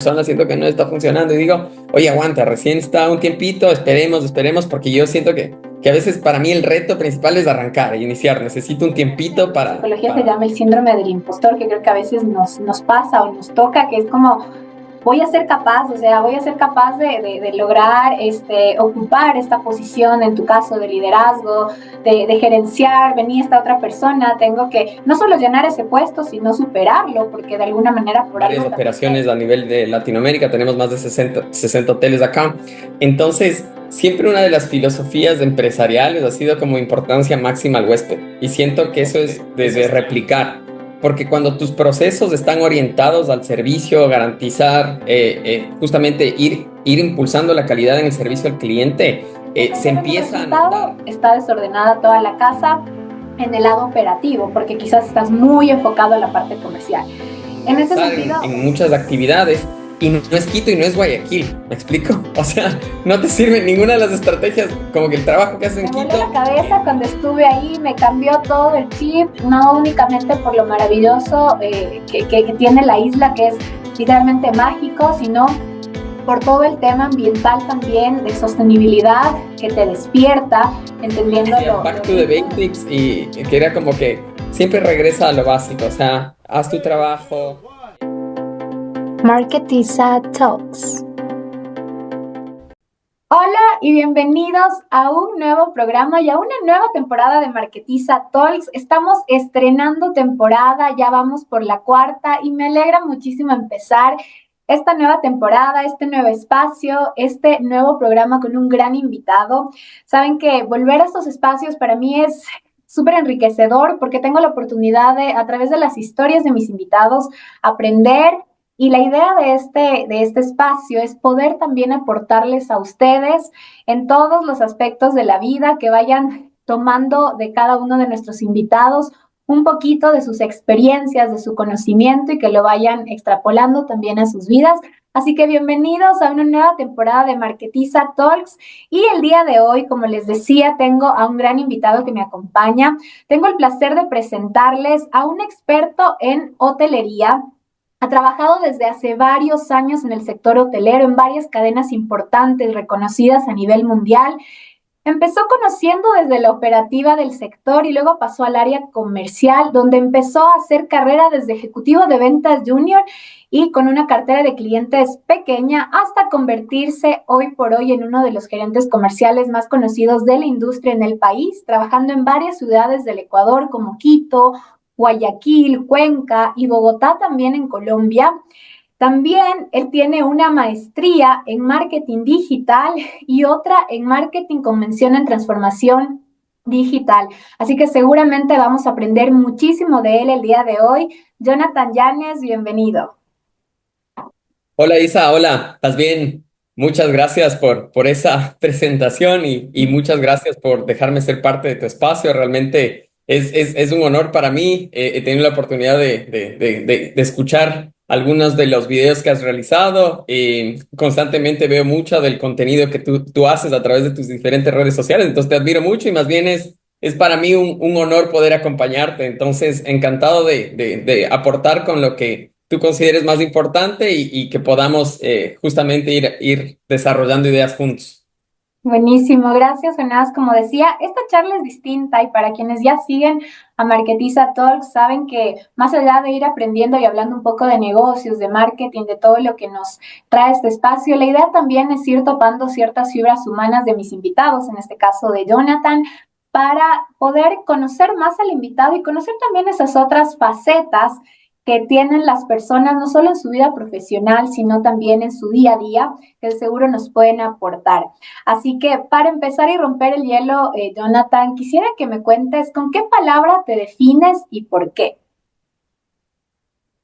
persona siento que no está funcionando y digo, oye, aguanta, recién está un tiempito, esperemos, porque yo siento que a veces para mí el reto principal es arrancar e iniciar. Necesito un tiempito En para, psicología se para... llama el síndrome del impostor, que creo que a veces nos pasa o nos toca, que es como, voy a ser capaz, o sea, voy a ser capaz de lograr ocupar esta posición, en tu caso, de liderazgo, de gerenciar, venir esta otra persona, tengo que no solo llenar ese puesto, sino superarlo, porque de alguna manera por varias algo también operaciones a nivel de Latinoamérica, tenemos más de 60 hoteles acá. Entonces, siempre una de las filosofías empresariales ha sido como importancia máxima al huésped. Y siento que eso es de replicar, porque cuando tus procesos están orientados al servicio, garantizar, justamente ir impulsando la calidad en el servicio al cliente, se el empieza a notar. resultado está desordenada toda la casa en el lado operativo, porque quizás estás muy enfocado en la parte comercial. En ese sentido, En muchas actividades y no es Quito y no es Guayaquil, ¿me explico? O sea, no te sirve ninguna de las estrategias, como que el trabajo que haces en me voló la Quito. cabeza cuando estuve ahí, me cambió todo el chip, no únicamente por lo maravilloso que tiene la isla, que es literalmente mágico, sino por todo el tema ambiental también, de sostenibilidad, que te despierta, entendiendo Back to the basics y que era como que siempre regresa a lo básico, o sea, haz tu trabajo. Marketiza Talks. Hola y bienvenidos a un nuevo programa y a una nueva temporada de Marketiza Talks. Estamos estrenando temporada, ya vamos por la cuarta y me alegra muchísimo empezar esta nueva temporada, este nuevo espacio, este nuevo programa con un gran invitado. Saben que volver a estos espacios para mí es súper enriquecedor porque tengo la oportunidad de, a través de las historias de mis invitados, aprender, y la idea de este espacio es poder también aportarles a ustedes en todos los aspectos de la vida, que vayan tomando de cada uno de nuestros invitados un poquito de sus experiencias, de su conocimiento y que lo vayan extrapolando también a sus vidas. Así que bienvenidos a una nueva temporada de Marketiza Talks. Y el día de hoy, como les decía, tengo a un gran invitado que me acompaña. Tengo el placer de presentarles a un experto en hotelería. Ha trabajado desde hace varios años en el sector hotelero, en varias cadenas importantes reconocidas a nivel mundial. Empezó conociendo desde la operativa del sector y luego pasó al área comercial, donde empezó a hacer carrera desde ejecutivo de ventas junior y con una cartera de clientes pequeña hasta convertirse hoy por hoy en uno de los gerentes comerciales más conocidos de la industria en el país, trabajando en varias ciudades del Ecuador como Quito, Guayaquil, Cuenca y Bogotá también en Colombia. También él tiene una maestría en marketing digital y otra en marketing con mención en transformación digital. Así que seguramente vamos a aprender muchísimo de él el día de hoy. Jonathan Yanes, bienvenido. Hola Isa, hola, ¿estás bien? Muchas gracias por esa presentación y muchas gracias por dejarme ser parte de tu espacio. Realmente es un honor para mí. He tenido la oportunidad de escuchar algunos de los videos que has realizado. Constantemente veo mucho del contenido que tú haces a través de tus diferentes redes sociales, entonces te admiro mucho y más bien es para mí un honor poder acompañarte. Entonces, encantado de aportar con lo que tú consideres más importante y que podamos justamente ir desarrollando ideas juntos. Buenísimo, gracias, Jonás. Como decía, esta charla es distinta y para quienes ya siguen a Marketiza Talks saben que más allá de ir aprendiendo y hablando un poco de negocios, de marketing, de todo lo que nos trae este espacio, la idea también es ir topando ciertas fibras humanas de mis invitados, en este caso de Jonathan, para poder conocer más al invitado y conocer también esas otras facetas que tienen las personas, no solo en su vida profesional, sino también en su día a día, que seguro nos pueden aportar. Así que para empezar y romper el hielo, Jonathan, quisiera que me cuentes con qué palabra te defines y por qué.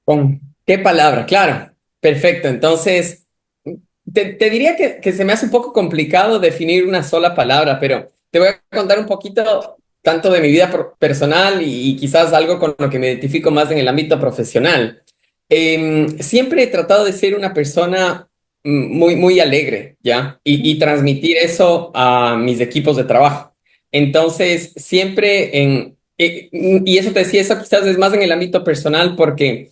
¿Con qué palabra? Claro, perfecto. Entonces, te diría que se me hace un poco complicado definir una sola palabra, pero te voy a contar un poquito tanto de mi vida personal y quizás algo con lo que me identifico más en el ámbito profesional. Siempre he tratado de ser una persona muy alegre, ¿ya? Y transmitir eso a mis equipos de trabajo. Entonces, siempre y eso te decía, eso quizás es más en el ámbito personal porque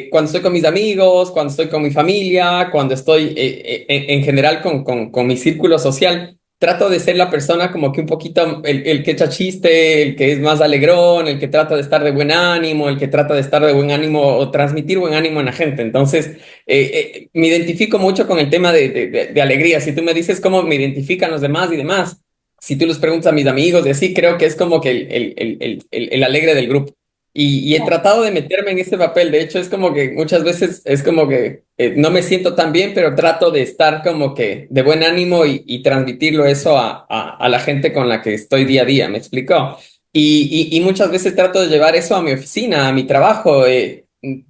cuando estoy con mis amigos, cuando estoy con mi familia, cuando estoy en general con mi círculo social, trato de ser la persona como que un poquito el que echa chiste, el que es más alegrón, el que trata de estar de buen ánimo, el que trata de estar de buen ánimo o transmitir buen ánimo en la gente. Entonces, me identifico mucho con el tema de alegría. Si tú me dices cómo me identifican los demás y demás, si tú les preguntas a mis amigos y así, creo que es como que el alegre del grupo. Y he tratado de meterme en este papel. De hecho, es como que muchas veces es como que no me siento tan bien, pero trato de estar como que de buen ánimo y transmitirlo eso a la gente con la que estoy día a día. ¿Me explico? Y muchas veces trato de llevar eso a mi oficina, a mi trabajo.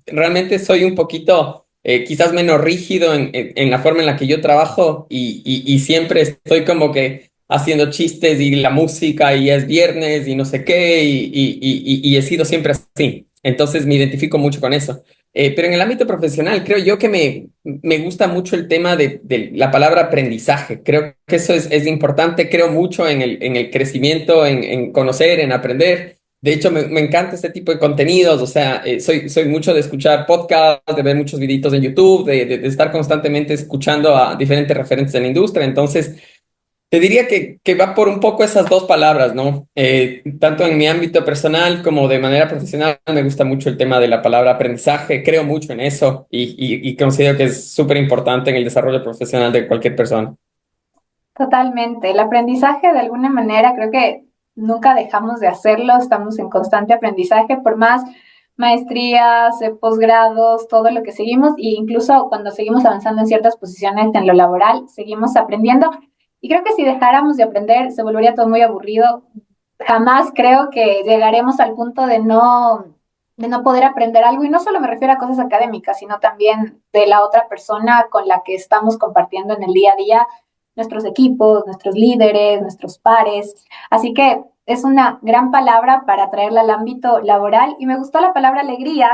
Realmente soy un poquito, quizás menos rígido en la forma en la que yo trabajo y siempre estoy como que haciendo chistes y la música y es viernes y no sé qué y he sido siempre así. Entonces me identifico mucho con eso. Pero en el ámbito profesional creo yo que me gusta mucho el tema de la palabra aprendizaje. Creo que eso es importante. Creo mucho en el crecimiento, en conocer, en aprender. De hecho, me encanta este tipo de contenidos. O sea, soy mucho de escuchar podcasts, de ver muchos videitos en YouTube, de estar constantemente escuchando a diferentes referentes en la industria. Entonces, te diría que va por un poco esas dos palabras, ¿no? Tanto en mi ámbito personal como de manera profesional, me gusta mucho el tema de la palabra aprendizaje, creo mucho en eso y considero que es súper importante en el desarrollo profesional de cualquier persona. Totalmente. El aprendizaje de alguna manera creo que nunca dejamos de hacerlo, estamos en constante aprendizaje por más maestrías, posgrados, todo lo que seguimos e incluso cuando seguimos avanzando en ciertas posiciones en lo laboral, seguimos aprendiendo. Y creo que si dejáramos de aprender se volvería todo muy aburrido. Jamás creo que llegaremos al punto de no poder aprender algo y no solo me refiero a cosas académicas, sino también de la otra persona con la que estamos compartiendo en el día a día nuestros equipos, nuestros líderes, nuestros pares. Así que es una gran palabra para traerla al ámbito laboral y me gustó la palabra alegría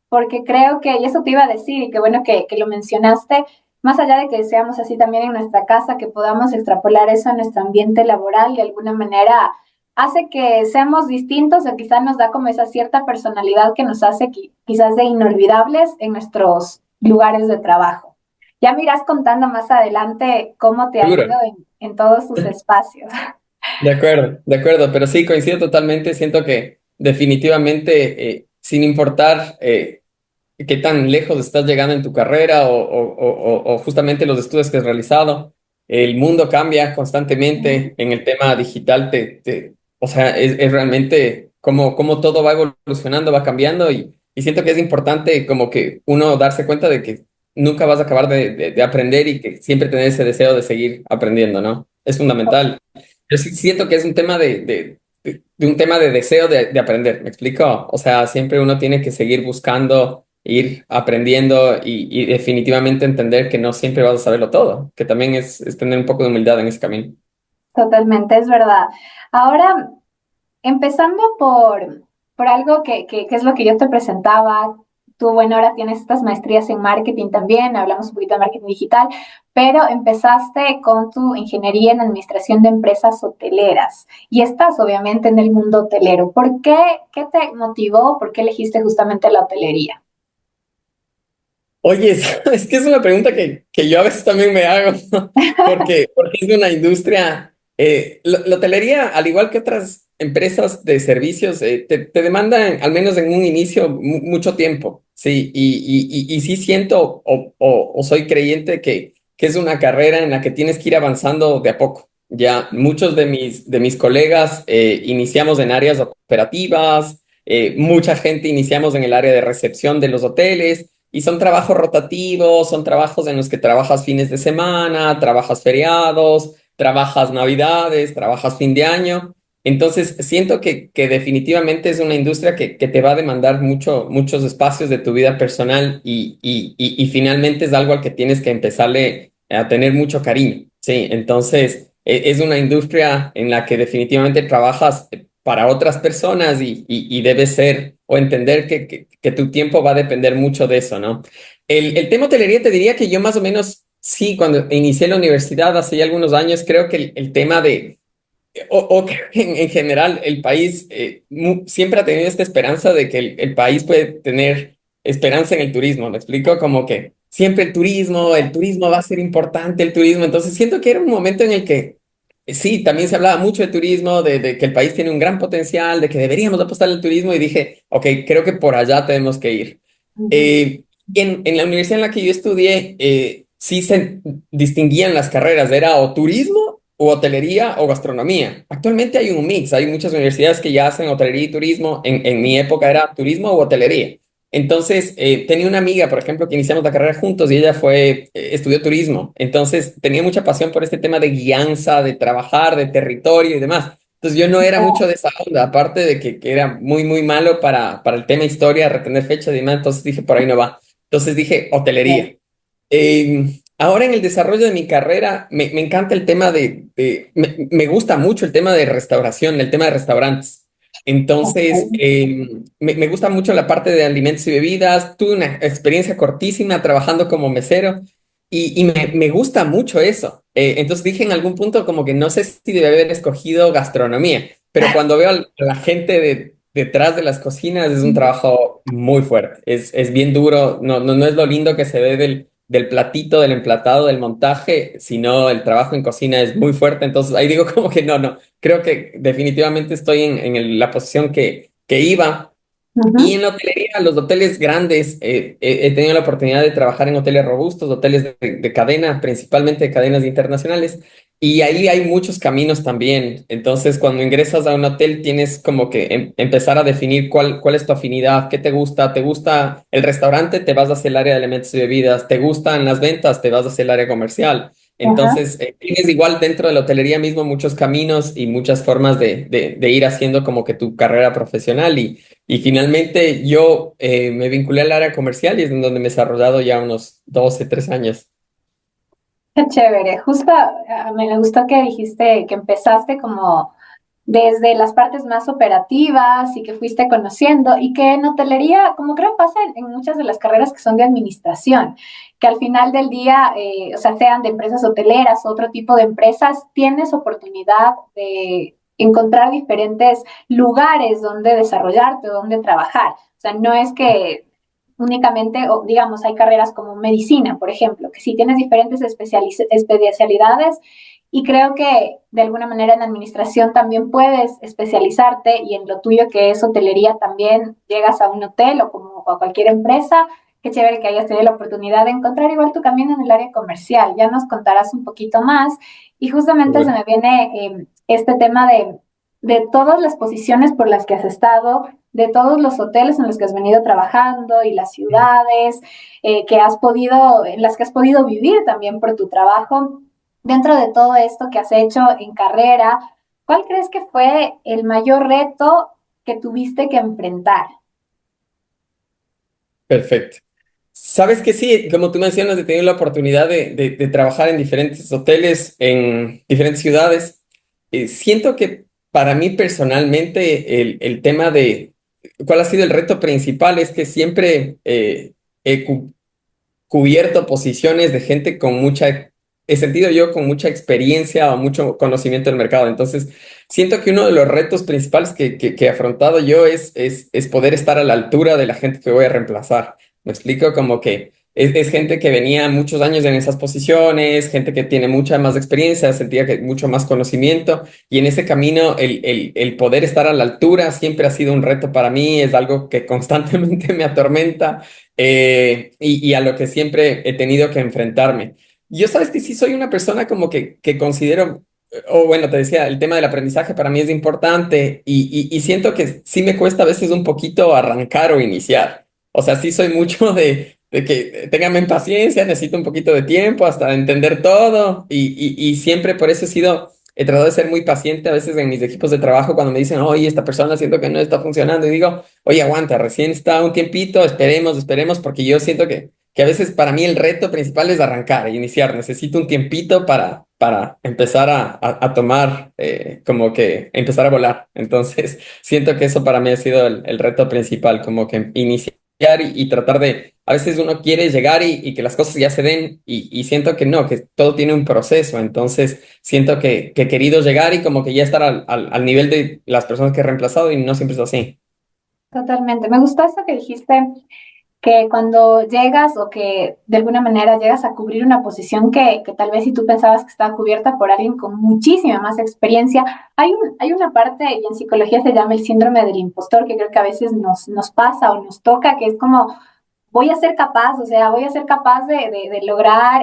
porque creo que, y eso te iba a decir, y qué bueno que lo mencionaste, más allá de que seamos así también en nuestra casa, que podamos extrapolar eso a nuestro ambiente laboral de alguna manera hace que seamos distintos o quizás nos da como esa cierta personalidad que nos hace quizás de inolvidables en nuestros lugares de trabajo. Ya me irás contando más adelante cómo te ha Seguro. ido en todos tus espacios. De acuerdo, pero sí, coincido totalmente. Siento que definitivamente, sin importar qué tan lejos estás llegando en tu carrera o justamente los estudios que has realizado. El mundo cambia constantemente en el tema digital. O sea, es realmente como todo va evolucionando, va cambiando y siento que es importante como que uno darse cuenta de que nunca vas a acabar de aprender y que siempre tener ese deseo de seguir aprendiendo, ¿no? Es fundamental. Yo sí siento que es un tema de un tema de deseo de aprender, ¿me explico? O sea, siempre uno tiene que seguir buscando, ir aprendiendo y definitivamente entender que no siempre vas a saberlo todo, que también es tener un poco de humildad en ese camino. Totalmente, es verdad. Ahora, empezando por algo que es lo que yo te presentaba, tú, bueno, ahora tienes estas maestrías en marketing también, hablamos un poquito de marketing digital, pero empezaste con tu ingeniería en administración de empresas hoteleras y estás obviamente en el mundo hotelero. ¿Por qué? ¿Qué te motivó? ¿Por qué elegiste justamente la hotelería? Oye, es que es una pregunta que yo a veces también me hago, porque es una industria, la hotelería, al igual que otras empresas de servicios, te demandan, al menos en un inicio, mucho tiempo, sí, y sí siento o soy creyente que es una carrera en la que tienes que ir avanzando de a poco. Ya muchos de mis colegas iniciamos en áreas operativas, mucha gente iniciamos en el área de recepción de los hoteles. Y son trabajos rotativos, son trabajos en los que trabajas fines de semana, trabajas feriados, trabajas navidades, trabajas fin de año. Entonces, siento que definitivamente es una industria que te va a demandar muchos espacios de tu vida personal y finalmente es algo al que tienes que empezarle a tener mucho cariño. Sí, entonces es una industria en la que definitivamente trabajas para otras personas y debes ser o entender que tu tiempo va a depender mucho de eso, ¿no? El tema hotelería te diría que yo más o menos, sí, cuando inicié la universidad hace ya algunos años, creo que el tema o que en general el país siempre ha tenido esta esperanza de que el país puede tener esperanza en el turismo, ¿me explico? Como que siempre el turismo va a ser importante, el turismo. Entonces siento que era un momento en el que sí, también se hablaba mucho de turismo, de que el país tiene un gran potencial, de que deberíamos apostar al turismo y dije, ok, creo que por allá tenemos que ir. Ujú. Eh, en la universidad en la que yo estudié, sí se distinguían las carreras, era o turismo o hotelería o gastronomía. Actualmente hay un mix, hay muchas universidades que ya hacen hotelería y turismo. En mi época era turismo o hotelería. Entonces, tenía una amiga, por ejemplo, que iniciamos la carrera juntos y ella estudió turismo. Entonces, tenía mucha pasión por este tema de guianza, de trabajar, de territorio y demás. Entonces, yo no era mucho de esa onda, aparte de que era muy, muy malo para el tema historia, retener fechas y demás. Entonces, dije, por ahí no va. Entonces, dije, hotelería. Ahora en el desarrollo de mi carrera me encanta el tema me gusta mucho el tema de restauración, el tema de restaurantes. Entonces, me gusta mucho la parte de alimentos y bebidas. Tuve una experiencia cortísima trabajando como mesero y me gusta mucho eso. Entonces dije en algún punto como que no sé si debe haber escogido gastronomía, pero cuando veo a la gente detrás de las cocinas es un trabajo muy fuerte. Es bien duro. No es lo lindo que se ve del platito, del emplatado, del montaje, sino el trabajo en cocina es muy fuerte. Entonces ahí digo como que no. Creo que definitivamente estoy la posición que iba. Y Ujú. en la hotelería, los hoteles grandes, he tenido la oportunidad de trabajar en hoteles robustos, hoteles de cadena, principalmente de cadenas internacionales, y ahí hay muchos caminos también. Entonces, cuando ingresas a un hotel, tienes como que empezar a definir cuál es tu afinidad, qué te gusta. ¿Te gusta el restaurante? Te vas hacia el área de alimentos y bebidas. ¿Te gustan las ventas? Te vas hacia el área comercial. Ajá. Entonces, tienes igual dentro de la hotelería mismo muchos caminos y muchas formas de ir haciendo como que tu carrera profesional. Y finalmente yo me vinculé al área comercial y es en donde me he desarrollado ya unos 12 3 años. Qué chévere. Justo me gustó que dijiste que empezaste como desde las partes más operativas y que fuiste conociendo y que en hotelería, como creo pasa en muchas de las carreras que son de administración, que al final del día, o sea, sean de empresas hoteleras o otro tipo de empresas, tienes oportunidad de encontrar diferentes lugares donde desarrollarte, donde trabajar. O sea, no es que únicamente, o digamos, hay carreras como medicina, por ejemplo, que si tienes diferentes especialidades y creo que de alguna manera en administración también puedes especializarte y en lo tuyo que es hotelería también llegas a un hotel o como a cualquier empresa. Qué chévere que hayas tenido la oportunidad de encontrar igual tu camino en el área comercial. Ya nos contarás un poquito más. Y justamente se Bueno, me viene este tema de todas las posiciones por las que has estado, de todos los hoteles en los que has venido trabajando y las ciudades que has podido, en las que has podido vivir también por tu trabajo. Dentro de todo esto que has hecho en carrera, ¿cuál crees que fue el mayor reto que tuviste que enfrentar? perfecto. Sabes que sí, como tú mencionas, he tenido la oportunidad de trabajar en diferentes hoteles, en diferentes ciudades. Siento que para mí personalmente el tema de cuál ha sido el reto principal es que siempre he cubierto posiciones de gente con he sentido yo con mucha experiencia o mucho conocimiento del mercado. Entonces, siento que uno de los retos principales que he afrontado yo es poder estar a la altura de la gente que voy a reemplazar. Me explico como que es gente que venía muchos años en esas posiciones, gente que tiene mucha más experiencia, sentía que mucho más conocimiento, y en ese camino el poder estar a la altura siempre ha sido un reto para mí, es algo que constantemente me atormenta, y a lo que siempre he tenido que enfrentarme. Yo sabes que sí soy una persona como que considero, o bueno, te decía, el tema del aprendizaje para mí es importante y siento que sí me cuesta a veces un poquito arrancar o iniciar. O sea, sí soy mucho de que ténganme paciencia, necesito un poquito de tiempo hasta entender todo y siempre por eso he tratado de ser muy paciente a veces en mis equipos de trabajo cuando me dicen, oye, esta persona siento que no está funcionando y digo, oye, aguanta, recién está un tiempito, esperemos, porque yo siento que a veces para mí el reto principal es arrancar e iniciar. Necesito un tiempito para empezar a tomar, como que empezar a volar. Entonces, siento que eso para mí ha sido el reto principal, como que iniciar y tratar a veces uno quiere llegar y que las cosas ya se den y siento que no, que todo tiene un proceso. Entonces, siento que he querido llegar y como que ya estar al nivel de las personas que he reemplazado y no siempre es así. Totalmente. Me gustó eso que dijiste que cuando llegas o que de alguna manera llegas a cubrir una posición que tal vez si tú pensabas que estaba cubierta por alguien con muchísima más experiencia, hay una parte, y en psicología se llama el síndrome del impostor, que creo que a veces nos pasa o nos toca, que es como voy a ser capaz, o sea, voy a ser capaz de lograr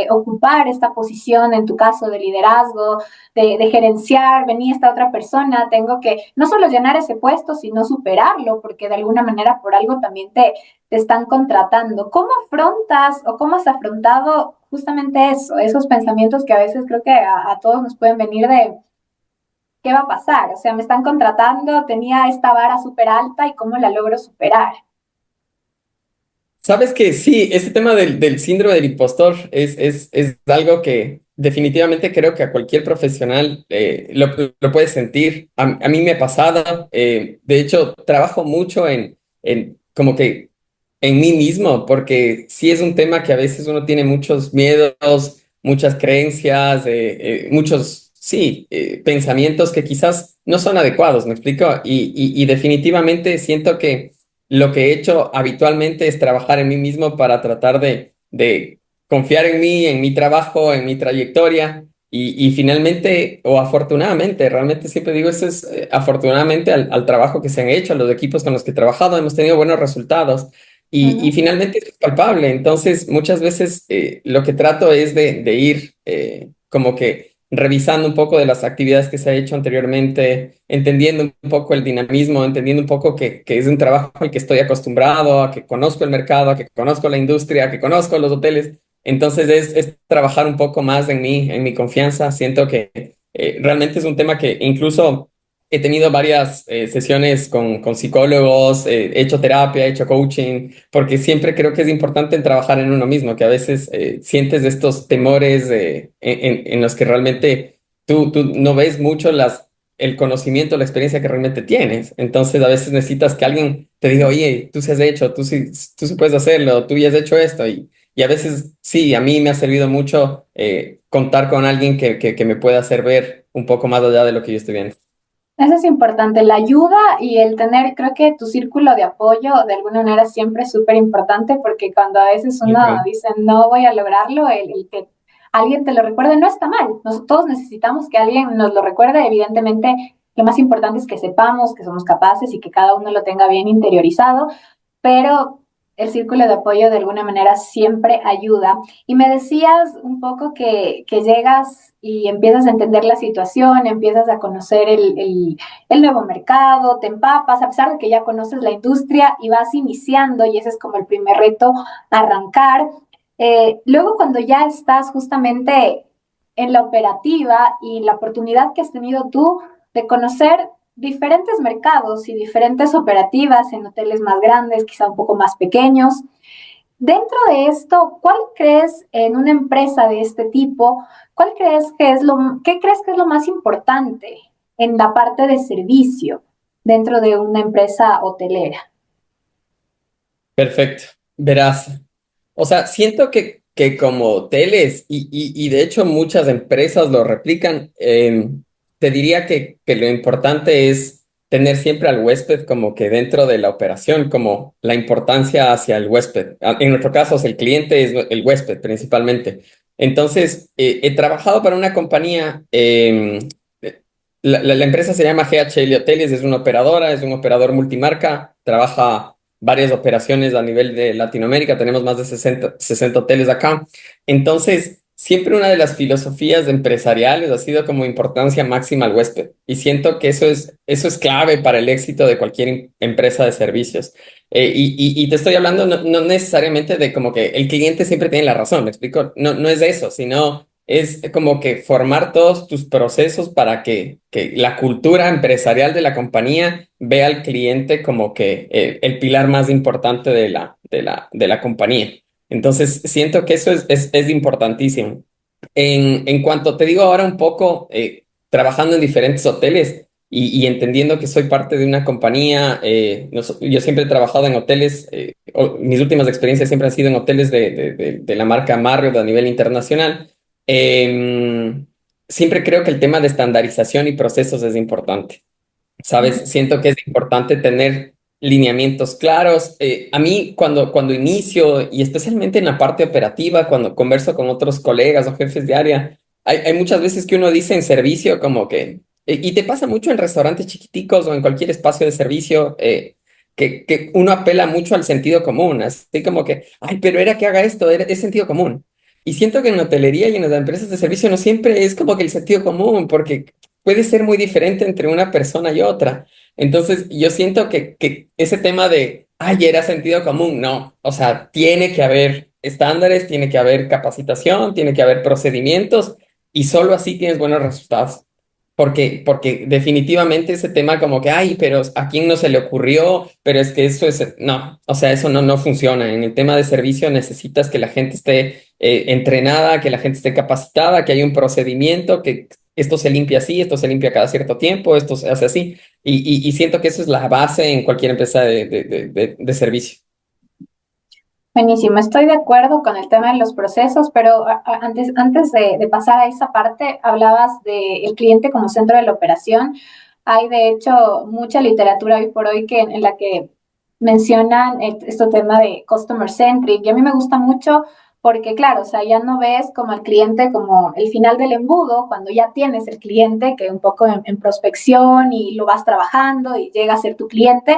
ocupar esta posición, en tu caso, de liderazgo, de gerenciar, venía esta otra persona, tengo que no solo llenar ese puesto, sino superarlo, porque de alguna manera por algo también te están contratando. ¿Cómo afrontas o cómo has afrontado justamente eso, esos pensamientos que a veces creo que a todos nos pueden venir de qué va a pasar? O sea, me están contratando, tenía esta vara súper alta y cómo la logro superar. Sabes que sí, este tema del síndrome del impostor es algo que definitivamente creo que a cualquier profesional lo puede sentir. A mí me ha pasado, de hecho, trabajo mucho en como que en mí mismo, porque sí es un tema que a veces uno tiene muchos miedos, muchas creencias, muchos, sí, pensamientos que quizás no son adecuados, ¿me explico? Y definitivamente siento que lo que he hecho habitualmente es trabajar en mí mismo para tratar de confiar en mí, en mi trabajo, en mi trayectoria y finalmente, o afortunadamente, realmente siempre digo eso es afortunadamente al trabajo que se han hecho, a los equipos con los que he trabajado, hemos tenido buenos resultados y Ujú, finalmente es palpable. Entonces, muchas veces lo que trato es de ir como que revisando un poco de las actividades que se ha hecho anteriormente, entendiendo un poco el dinamismo, entendiendo un poco que es un trabajo al que estoy acostumbrado, a que conozco el mercado, a que conozco la industria, a que conozco los hoteles. Entonces es trabajar un poco más en mi confianza. Siento que realmente es un tema que incluso he tenido varias sesiones con psicólogos, he hecho terapia, he hecho coaching, porque siempre creo que es importante en trabajar en uno mismo, que a veces sientes estos temores en los que realmente tú no ves mucho el conocimiento, la experiencia que realmente tienes. Entonces a veces necesitas que alguien te diga, oye, tú sí has hecho, tú sí puedes hacerlo, tú ya has hecho esto. Y a veces sí, a mí me ha servido mucho contar con alguien que me pueda hacer ver un poco más allá de lo que yo estoy viendo. eso es importante, la ayuda y el tener, creo que tu círculo de apoyo de alguna manera siempre es súper importante porque cuando a veces uno Ujú. dice no voy a lograrlo, el que alguien te lo recuerde no está mal. Todos necesitamos que alguien nos lo recuerde. Evidentemente, lo más importante es que sepamos que somos capaces y que cada uno lo tenga bien interiorizado, pero el círculo de apoyo de alguna manera siempre ayuda. Y me decías un poco que llegas y empiezas a entender la situación, empiezas a conocer el nuevo mercado, te empapas, a pesar de que ya conoces la industria y vas iniciando, y ese es como el primer reto, arrancar. Luego, cuando ya estás justamente en la operativa y la oportunidad que has tenido tú de conocer diferentes mercados y diferentes operativas en hoteles más grandes, quizá un poco más pequeños. Dentro de esto, ¿cuál crees en una empresa de este tipo? ¿Cuál crees que es qué crees que es lo más importante en la parte de servicio dentro de una empresa hotelera? Perfecto. Verás. O sea, siento que como hoteles y de hecho muchas empresas lo replican, te diría que lo importante es tener siempre al huésped como que dentro de la operación, como la importancia hacia el huésped. En nuestro caso, el cliente es el huésped principalmente. Entonces, he trabajado para una compañía, la empresa se llama GHL Hoteles, es una operadora, es un operador multimarca, trabaja varias operaciones a nivel de Latinoamérica, tenemos más de 60 hoteles acá. Entonces, siempre una de las filosofías empresariales ha sido como importancia máxima al huésped. Y siento que eso es clave para el éxito de cualquier empresa de servicios. Y te estoy hablando no necesariamente de como que el cliente siempre tiene la razón, ¿me explico? No es eso, sino es como que formar todos tus procesos para que la cultura empresarial de la compañía vea al cliente como que el pilar más importante de la compañía. Entonces, siento que eso es importantísimo. En cuanto te digo ahora un poco, trabajando en diferentes hoteles y entendiendo que soy parte de una compañía, yo siempre he trabajado en hoteles, mis últimas experiencias siempre han sido en hoteles de la marca Marriott a nivel internacional. Em, Siempre creo que el tema de estandarización y procesos es importante. ¿Sabes? Siento que es importante tener lineamientos claros. A mí cuando inicio, y especialmente en la parte operativa, cuando converso con otros colegas o jefes de área, hay muchas veces que uno dice en servicio como que, y te pasa mucho en restaurantes chiquiticos o en cualquier espacio de servicio, que uno apela mucho al sentido común, así como que, ay, pero era que haga esto, es sentido común. Y siento que en la hotelería y en las empresas de servicio no siempre es como que el sentido común, porque puede ser muy diferente entre una persona y otra. Entonces, yo siento que ese tema de, ay, era sentido común, no. O sea, tiene que haber estándares, tiene que haber capacitación, tiene que haber procedimientos y solo así tienes buenos resultados. Porque definitivamente ese tema como que, ay, pero a quién no se le ocurrió, pero es que eso es, no, o sea, eso no funciona. En el tema de servicio necesitas que la gente esté entrenada, que la gente esté capacitada, que haya un procedimiento, que esto se limpia así, esto se limpia cada cierto tiempo, esto se hace así. Y siento que eso es la base en cualquier empresa de servicio. Buenísimo, estoy de acuerdo con el tema de los procesos, pero antes de pasar a esa parte, hablabas del cliente como centro de la operación. Hay de hecho mucha literatura hoy por hoy en la que mencionan este tema de customer centric y a mí me gusta mucho porque claro, o sea, ya no ves como el cliente como el final del embudo, cuando ya tienes el cliente que un poco en prospección y lo vas trabajando y llega a ser tu cliente,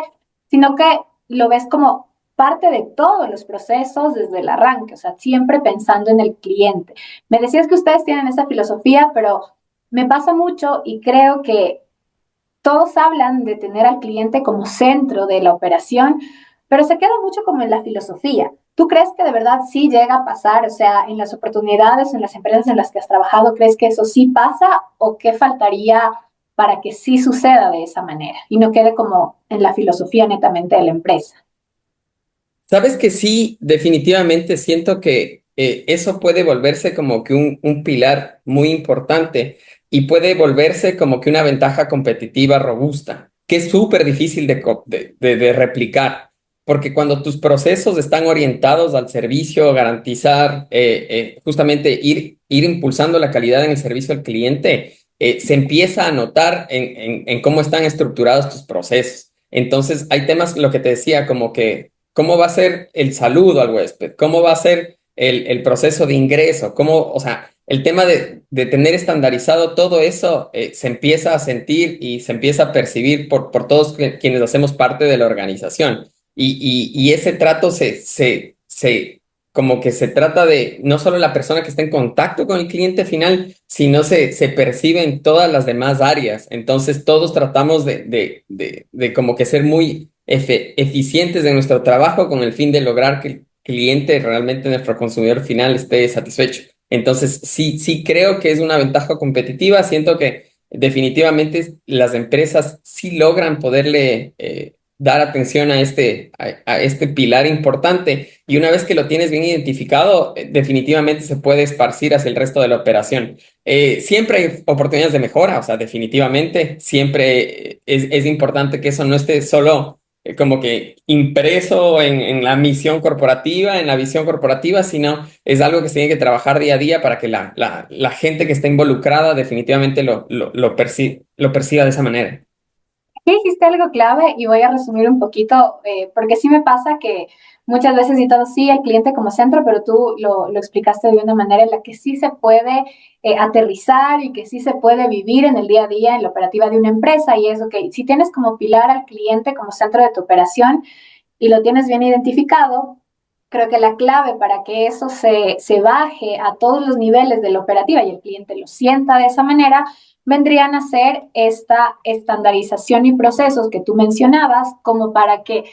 sino que lo ves como parte de todos los procesos desde el arranque, o sea, siempre pensando en el cliente. Me decías que ustedes tienen esa filosofía, pero me pasa mucho y creo que todos hablan de tener al cliente como centro de la operación, pero se queda mucho como en la filosofía. ¿Tú crees que de verdad sí llega a pasar? O sea, en las oportunidades, en las empresas en las que has trabajado, ¿crees que eso sí pasa o qué faltaría para que sí suceda de esa manera y no quede como en la filosofía netamente de la empresa? Sabes que sí, definitivamente siento que eso puede volverse como que un pilar muy importante y puede volverse como que una ventaja competitiva robusta, que es súper difícil de replicar, porque cuando tus procesos están orientados al servicio, garantizar, justamente ir impulsando la calidad en el servicio al cliente, se empieza a notar en cómo están estructurados tus procesos. Entonces, hay temas, lo que te decía, como que cómo va a ser el saludo al huésped, cómo va a ser el proceso de ingreso, cómo, o sea, el tema de tener estandarizado todo eso se empieza a sentir y se empieza a percibir por todos quienes hacemos parte de la organización. Y ese trato como que se trata de no solo la persona que está en contacto con el cliente final, sino se percibe en todas las demás áreas. Entonces todos tratamos de como que ser muy eficientes de nuestro trabajo con el fin de lograr que el cliente, realmente nuestro consumidor final, esté satisfecho. Entonces, sí creo que es una ventaja competitiva. Siento que definitivamente las empresas sí logran poderle dar atención a este pilar importante y una vez que lo tienes bien identificado, definitivamente se puede esparcir hacia el resto de la operación. Siempre hay oportunidades de mejora, o sea, definitivamente siempre es importante que eso no esté solo como que impreso en la misión corporativa, en la visión corporativa, sino es algo que se tiene que trabajar día a día para que la gente que está involucrada definitivamente lo perciba de esa manera. Sí, dijiste algo clave y voy a resumir un poquito, porque sí me pasa que muchas veces y todo, sí, el cliente como centro, pero tú lo explicaste de una manera en la que sí se puede aterrizar y que sí se puede vivir en el día a día, en la operativa de una empresa. Y es, ok, si tienes como pilar al cliente como centro de tu operación y lo tienes bien identificado, creo que la clave para que eso se baje a todos los niveles de la operativa y el cliente lo sienta de esa manera, vendrían a ser esta estandarización y procesos que tú mencionabas, como para que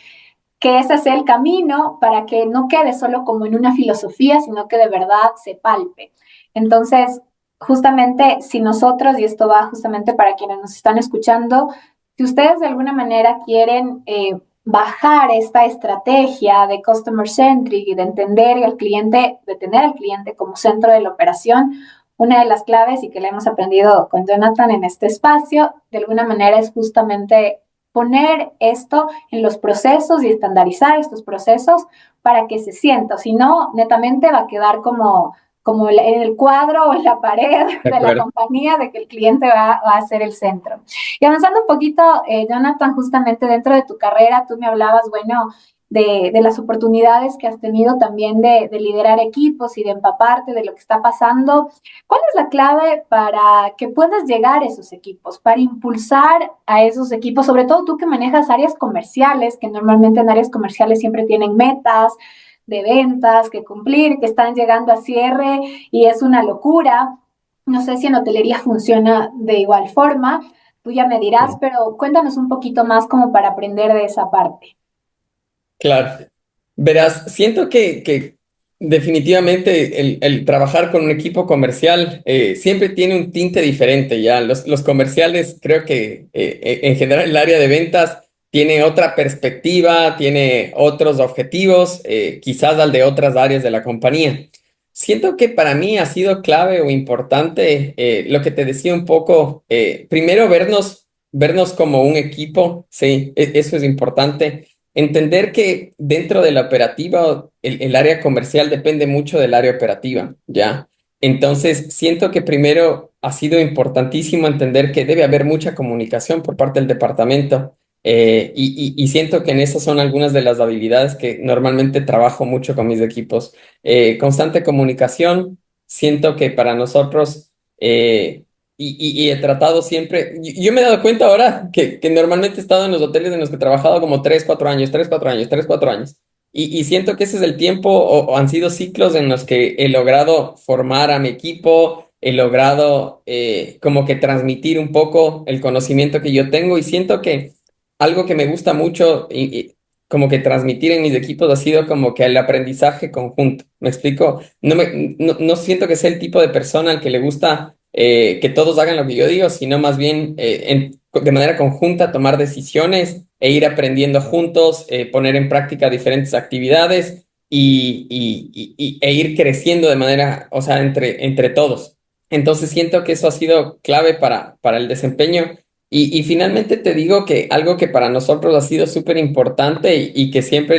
ese sea el camino, para que no quede solo como en una filosofía, sino que de verdad se palpe. Entonces, justamente si nosotros, y esto va justamente para quienes nos están escuchando, si ustedes de alguna manera quieren bajar esta estrategia de customer centric y de entender al cliente, de tener al cliente como centro de la operación, una de las claves y que le hemos aprendido con Jonathan en este espacio, de alguna manera es justamente poner esto en los procesos y estandarizar estos procesos para que se sienta, si no, netamente va a quedar como como en el cuadro o en la pared De de la acuerdo. compañía de que el cliente va a ser el centro. Y avanzando un poquito, Jonathan, justamente dentro de tu carrera, tú me hablabas, bueno, de las oportunidades que has tenido también de liderar equipos y de empaparte de lo que está pasando. ¿Cuál es la clave para que puedas llegar a esos equipos, para impulsar a esos equipos, sobre todo tú que manejas áreas comerciales, que normalmente en áreas comerciales siempre tienen metas de ventas que cumplir, que están llegando a cierre y es una locura? No sé si en hotelería funciona de igual forma, tú ya me dirás, pero cuéntanos un poquito más como para aprender de esa parte. Claro. Verás, siento que definitivamente el trabajar con un equipo comercial siempre tiene un tinte diferente, ya. Los comerciales, creo que en general el área de ventas tiene otra perspectiva, tiene otros objetivos, quizás al de otras áreas de la compañía. Siento que para mí ha sido clave o importante lo que te decía un poco, primero vernos como un equipo, sí, eso es importante. Entender que dentro de la operativa, el área comercial depende mucho del área operativa, ¿ya? Entonces, siento que primero ha sido importantísimo entender que debe haber mucha comunicación por parte del departamento. Y siento que en esas son algunas de las habilidades que normalmente trabajo mucho con mis equipos. Constante comunicación, siento que para nosotros... y he tratado siempre, yo me he dado cuenta ahora que normalmente he estado en los hoteles en los que he trabajado como 3 4 años, 3 4 años, 3 4 años. Y siento que ese es el tiempo o han sido ciclos en los que he logrado formar a mi equipo, he logrado como que transmitir un poco el conocimiento que yo tengo y siento que algo que me gusta mucho y como que transmitir en mis equipos ha sido como que el aprendizaje conjunto. ¿Me explico? No siento que sea el tipo de persona al que le gusta que todos hagan lo que yo digo, sino más bien de manera conjunta tomar decisiones e ir aprendiendo juntos, poner en práctica diferentes actividades e ir creciendo de manera, o sea, entre todos. Entonces siento que eso ha sido clave para el desempeño. Y finalmente te digo que algo que para nosotros ha sido súper importante y que siempre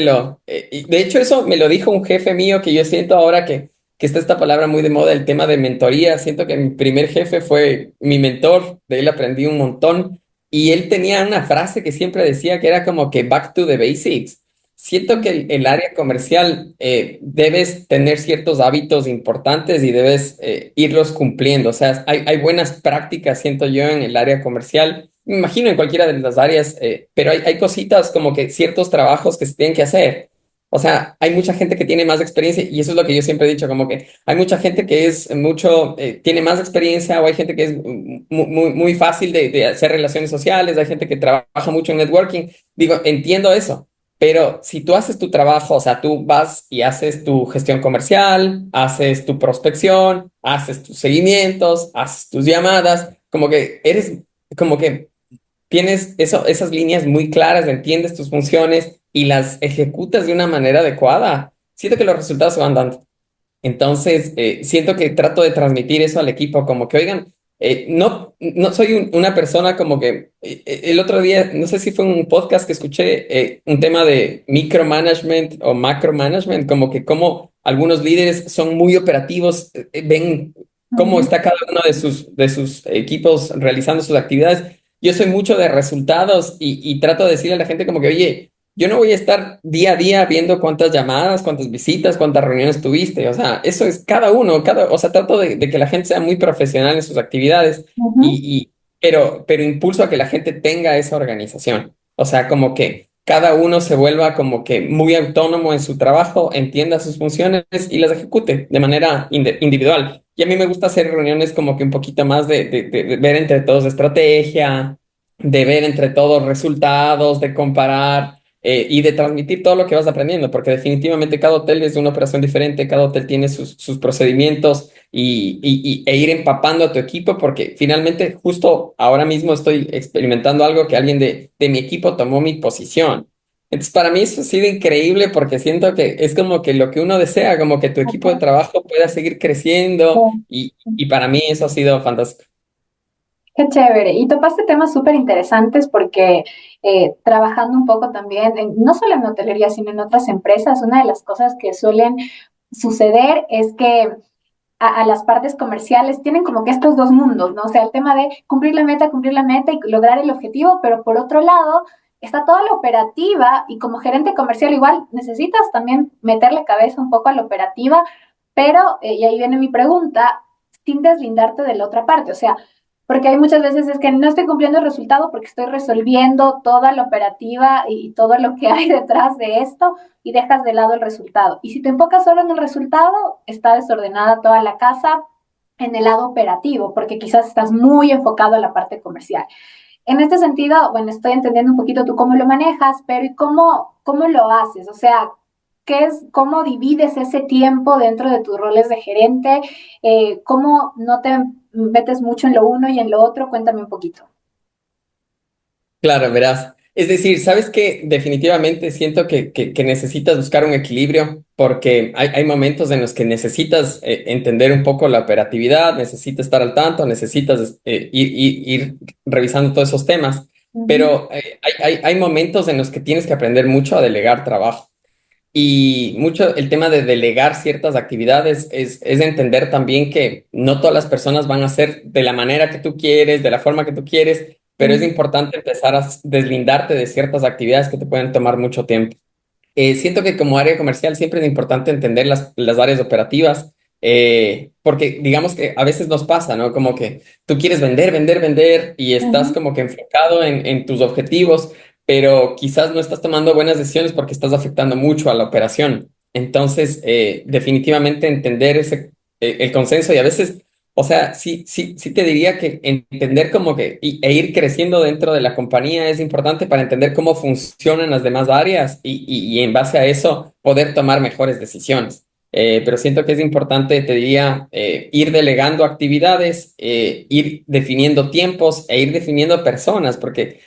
y de hecho eso me lo dijo un jefe mío que yo siento ahora que está esta palabra muy de moda, el tema de mentoría. Siento que mi primer jefe fue mi mentor, de él aprendí un montón y él tenía una frase que siempre decía que era como que back to the basics. Siento que el área comercial debes tener ciertos hábitos importantes y debes irlos cumpliendo. O sea, hay buenas prácticas, siento yo, en el área comercial. Me imagino en cualquiera de las áreas, pero hay cositas como que ciertos trabajos que se tienen que hacer. O sea, hay mucha gente que tiene más experiencia y eso es lo que yo siempre he dicho, como que hay mucha gente que es mucho, tiene más experiencia o hay gente que es muy fácil de hacer relaciones sociales, hay gente que trabaja mucho en networking. Digo, entiendo eso, pero si tú haces tu trabajo, o sea, tú vas y haces tu gestión comercial, haces tu prospección, haces tus seguimientos, haces tus llamadas, como que eres, como que tienes esas líneas muy claras, entiendes tus funciones y las ejecutas de una manera adecuada, siento que los resultados se van dando. Entonces, siento que trato de transmitir eso al equipo, como que, oigan, no soy una persona como que el otro día, no sé si fue un podcast que escuché, un tema de micromanagement o macromanagement, como que como algunos líderes son muy operativos, ven cómo Ujú. está cada uno de sus equipos realizando sus actividades. Yo soy mucho de resultados y trato de decirle a la gente como que, oye, yo no voy a estar día a día viendo cuántas llamadas, cuántas visitas, cuántas reuniones tuviste. O sea, eso es cada uno, o sea, trato de que la gente sea muy profesional en sus actividades Ujú. pero impulso a que la gente tenga esa organización. O sea, como que cada uno se vuelva como que muy autónomo en su trabajo, entienda sus funciones y las ejecute de manera individual. Y a mí me gusta hacer reuniones como que un poquito más de ver entre todos estrategia, de ver entre todos resultados, de comparar y de transmitir todo lo que vas aprendiendo, porque definitivamente cada hotel es una operación diferente, cada hotel tiene sus procedimientos e ir empapando a tu equipo, porque finalmente justo ahora mismo estoy experimentando algo que alguien de mi equipo tomó mi posición. Entonces, para mí eso ha sido increíble porque siento que es como que lo que uno desea, como que tu equipo de Ajá. trabajo pueda seguir creciendo y para mí eso ha sido fantástico. Qué chévere. Y topaste temas súper interesantes porque trabajando un poco también, no solo en hotelería, sino en otras empresas, una de las cosas que suelen suceder es que a las partes comerciales tienen como que estos dos mundos, ¿no? O sea, el tema de cumplir la meta y lograr el objetivo, pero por otro lado está toda la operativa y como gerente comercial igual necesitas también meterle cabeza un poco a la operativa, pero, y ahí viene mi pregunta, sin deslindarte de la otra parte, o sea, porque hay muchas veces es que no estoy cumpliendo el resultado porque estoy resolviendo toda la operativa y todo lo que hay detrás de esto y dejas de lado el resultado. Y si te enfocas solo en el resultado, está desordenada toda la casa en el lado operativo, porque quizás estás muy enfocado a la parte comercial. En este sentido, bueno, estoy entendiendo un poquito tú cómo lo manejas, pero ¿y cómo lo haces? O sea, cómo divides ese tiempo dentro de tus roles de gerente? ¿Cómo no te metes mucho en lo uno y en lo otro? Cuéntame un poquito. Claro, verás. Es decir, sabes que definitivamente siento que necesitas buscar un equilibrio porque hay momentos en los que necesitas entender un poco la operatividad, necesitas estar al tanto, necesitas ir revisando todos esos temas, Ujú, pero hay momentos en los que tienes que aprender mucho a delegar trabajo. Y mucho el tema de delegar ciertas actividades es entender también que no todas las personas van a hacer de la manera que tú quieres, de la forma que tú quieres, pero es ujú, importante empezar a deslindarte de ciertas actividades que te pueden tomar mucho tiempo. Siento que como área comercial siempre es importante entender las áreas operativas, porque digamos que a veces nos pasa, ¿no? Como que tú quieres vender, vender, vender y estás ujú, como que enfocado en tus objetivos, pero quizás no estás tomando buenas decisiones porque estás afectando mucho a la operación. Entonces, definitivamente entender el consenso y a veces... O sea, sí te diría que entender como que e ir creciendo dentro de la compañía es importante para entender cómo funcionan las demás áreas y en base a eso poder tomar mejores decisiones. Pero siento que es importante, te diría, ir delegando actividades, ir definiendo tiempos e ir definiendo personas, porque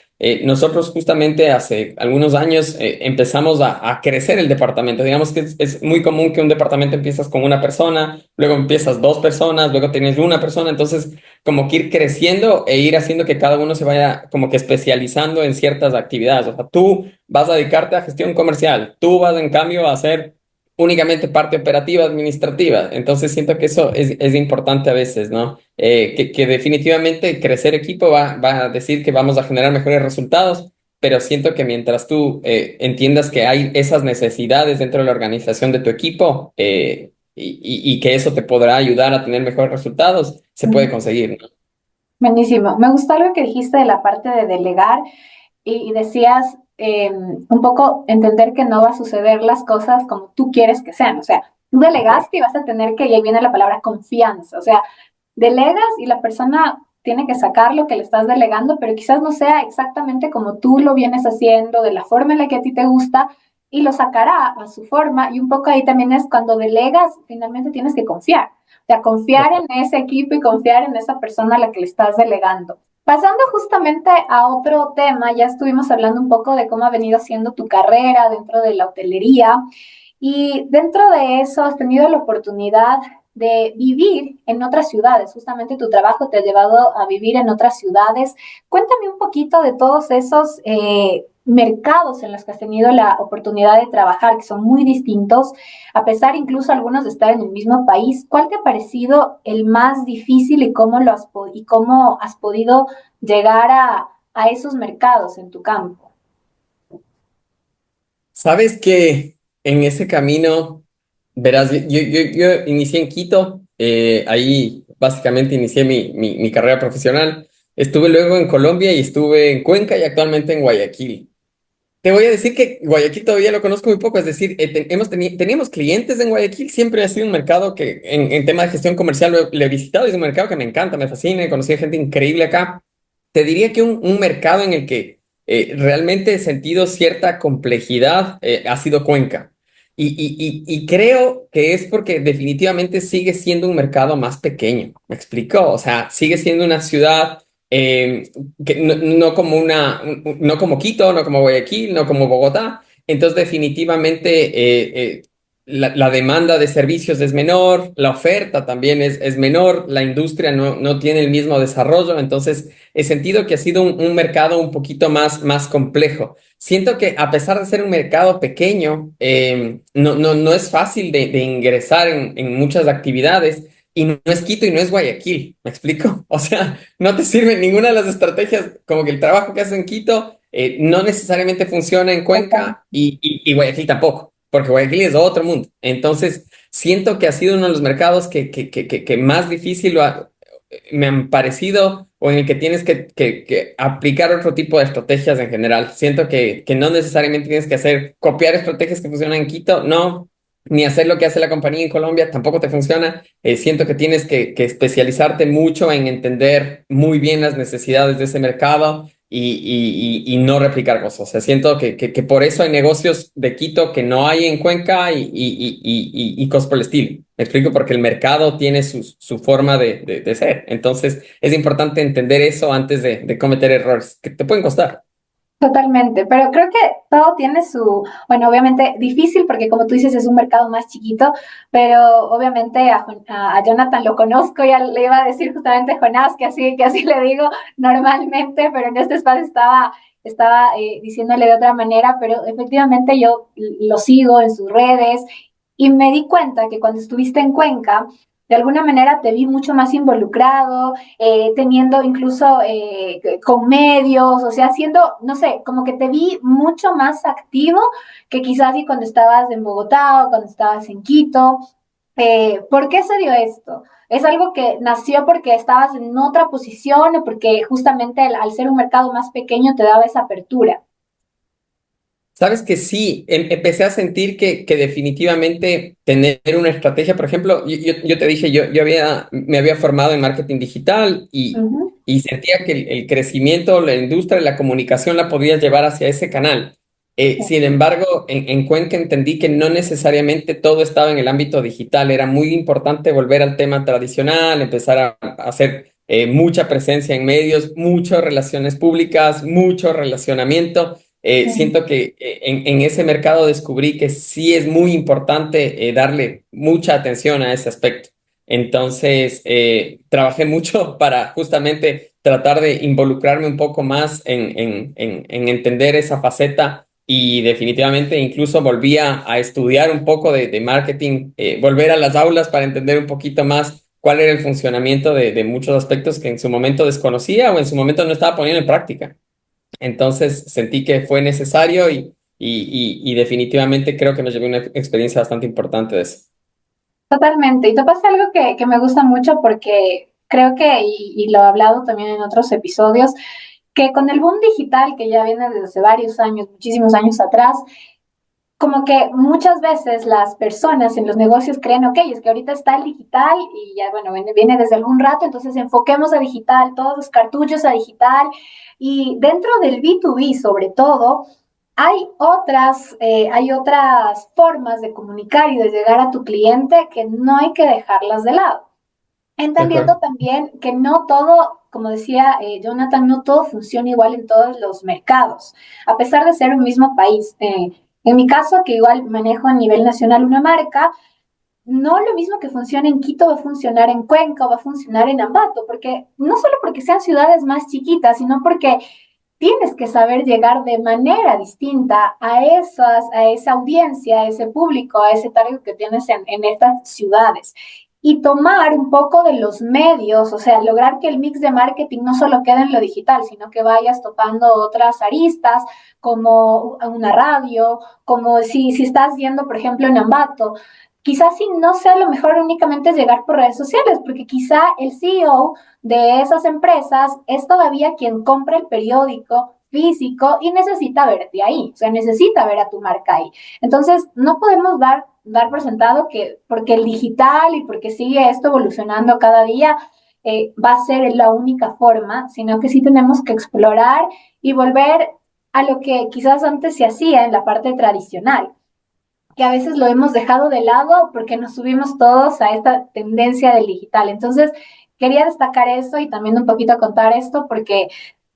nosotros justamente hace algunos años empezamos a crecer el departamento. Digamos que es muy común que un departamento empiezas con una persona, luego empiezas dos personas, luego tienes una persona, entonces como que ir creciendo e ir haciendo que cada uno se vaya como que especializando en ciertas actividades. O sea, tú vas a dedicarte a gestión comercial, tú vas en cambio a hacer únicamente parte operativa, administrativa. Entonces siento que eso es importante a veces, ¿no? Que definitivamente crecer equipo va a decir que vamos a generar mejores resultados, pero siento que mientras tú entiendas que hay esas necesidades dentro de la organización de tu equipo y que eso te podrá ayudar a tener mejores resultados, se puede ujú. conseguir, ¿no? Buenísimo. Me gustó algo que dijiste de la parte de delegar y decías un poco entender que no va a suceder las cosas como tú quieres que sean. O sea, tú Exacto. delegaste y vas a tener que, y ahí viene la palabra confianza. O sea, delegas y la persona tiene que sacar lo que le estás delegando, pero quizás no sea exactamente como tú lo vienes haciendo, de la forma en la que a ti te gusta, y lo sacará a su forma. Y un poco ahí también es cuando delegas, finalmente tienes que confiar. O sea, confiar en ese equipo y confiar en esa persona a la que le estás delegando. Pasando justamente a otro tema, ya estuvimos hablando un poco de cómo ha venido siendo tu carrera dentro de la hotelería y dentro de eso has tenido la oportunidad de vivir en otras ciudades. Justamente tu trabajo te ha llevado a vivir en otras ciudades. Cuéntame un poquito de todos esos mercados en los que has tenido la oportunidad de trabajar, que son muy distintos, a pesar incluso algunos de estar en el mismo país. ¿Cuál te ha parecido el más difícil y cómo has podido llegar a esos mercados en tu campo? Sabes que en ese camino, verás, yo inicié en Quito, ahí básicamente inicié mi carrera profesional. Estuve luego en Colombia y estuve en Cuenca y actualmente en Guayaquil. Te voy a decir que Guayaquil todavía lo conozco muy poco, es decir, teníamos clientes en Guayaquil, siempre ha sido un mercado que en tema de gestión comercial lo he visitado, es un mercado que me encanta, me fascina, he conocido gente increíble acá. Te diría que un mercado en el que realmente he sentido cierta complejidad ha sido Cuenca. Y creo que es porque definitivamente sigue siendo un mercado más pequeño, ¿me explico? O sea, sigue siendo una ciudad que no como no como Quito, no como Guayaquil, no como Bogotá. Entonces, definitivamente la demanda de servicios es menor, la oferta también es menor, la industria no tiene el mismo desarrollo. Entonces, he sentido que ha sido un mercado un poquito más complejo. Siento que a pesar de ser un mercado pequeño, no es fácil de ingresar en muchas actividades. y no es Quito y no es Guayaquil, ¿me explico? O sea, no te sirve ninguna de las estrategias, como que el trabajo que haces en Quito no necesariamente funciona en Cuenca y Guayaquil tampoco, porque Guayaquil es otro mundo. Entonces, siento que ha sido uno de los mercados que más difícil me han parecido o en el que tienes que aplicar otro tipo de estrategias en general. Siento que no necesariamente tienes que copiar estrategias que funcionan en Quito, no, ni hacer lo que hace la compañía en Colombia, tampoco te funciona. Siento que tienes que especializarte mucho en entender muy bien las necesidades de ese mercado y no replicar cosas. O sea, siento que por eso hay negocios de Quito que no hay en Cuenca y cosas por el estilo. Me explico, porque el mercado tiene su forma de ser. Entonces, es importante entender eso antes de cometer errores que te pueden costar. Totalmente, pero creo que todo tiene su, bueno, obviamente difícil porque como tú dices es un mercado más chiquito, pero obviamente a Jonathan lo conozco, ya le iba a decir justamente Jonás, que así le digo normalmente, pero en este espacio estaba diciéndole de otra manera, pero efectivamente yo lo sigo en sus redes y me di cuenta que cuando estuviste en Cuenca, de alguna manera te vi mucho más involucrado, teniendo incluso con medios, o sea, haciendo, no sé, como que te vi mucho más activo que quizás y cuando estabas en Bogotá o cuando estabas en Quito. ¿Por qué se dio esto? ¿Es algo que nació porque estabas en otra posición o porque justamente al ser un mercado más pequeño te daba esa apertura? Sabes que sí, empecé a sentir que definitivamente tener una estrategia, por ejemplo, yo te dije, me había formado en marketing digital Ujú. y sentía que el crecimiento, la industria, la comunicación la podía llevar hacia ese canal. Sí. Sin embargo, en Cuenca entendí que no necesariamente todo estaba en el ámbito digital, era muy importante volver al tema tradicional, empezar a hacer mucha presencia en medios, muchas relaciones públicas, mucho relacionamiento. Siento que en ese mercado descubrí que sí es muy importante darle mucha atención a ese aspecto. Entonces, trabajé mucho para justamente tratar de involucrarme un poco más en entender esa faceta y definitivamente incluso volví a estudiar un poco de marketing, volver a las aulas para entender un poquito más cuál era el funcionamiento de muchos aspectos que en su momento desconocía o en su momento no estaba poniendo en práctica. Entonces sentí que fue necesario y definitivamente creo que me llevé una experiencia bastante importante de eso. Totalmente. Y te pasa algo que me gusta mucho porque creo que, y lo he hablado también en otros episodios, que con el boom digital que ya viene desde hace varios años, muchísimos años atrás, como que muchas veces las personas en los negocios creen, ok, es que ahorita está el digital y ya, bueno, viene desde algún rato, entonces enfoquemos a digital, todos los cartuchos a digital. Y dentro del B2B sobre todo, hay otras formas de comunicar y de llegar a tu cliente que no hay que dejarlas de lado. De Entendiendo acuerdo, también que no todo, como decía Jonathan, no todo funciona igual en todos los mercados, a pesar de ser un mismo país. En mi caso, que igual manejo a nivel nacional una marca, no lo mismo que funciona en Quito va a funcionar en Cuenca o va a funcionar en Ambato, porque no solo porque sean ciudades más chiquitas, sino porque tienes que saber llegar de manera distinta a esa audiencia, a ese público, a ese target que tienes en estas ciudades. Y tomar un poco de los medios, o sea, lograr que el mix de marketing no solo quede en lo digital, sino que vayas topando otras aristas, como una radio, como si estás viendo, por ejemplo, en Ambato, quizás si no sea lo mejor únicamente llegar por redes sociales, porque quizá el CEO de esas empresas es todavía quien compra el periódico físico y necesita verte ahí, o sea, necesita ver a tu marca ahí. Entonces, no podemos dar por sentado que porque el digital y porque sigue esto evolucionando cada día, va a ser la única forma, sino que sí tenemos que explorar y volver a lo que quizás antes se hacía en la parte tradicional, que a veces lo hemos dejado de lado porque nos subimos todos a esta tendencia del digital. Entonces, quería destacar eso y también un poquito contar esto porque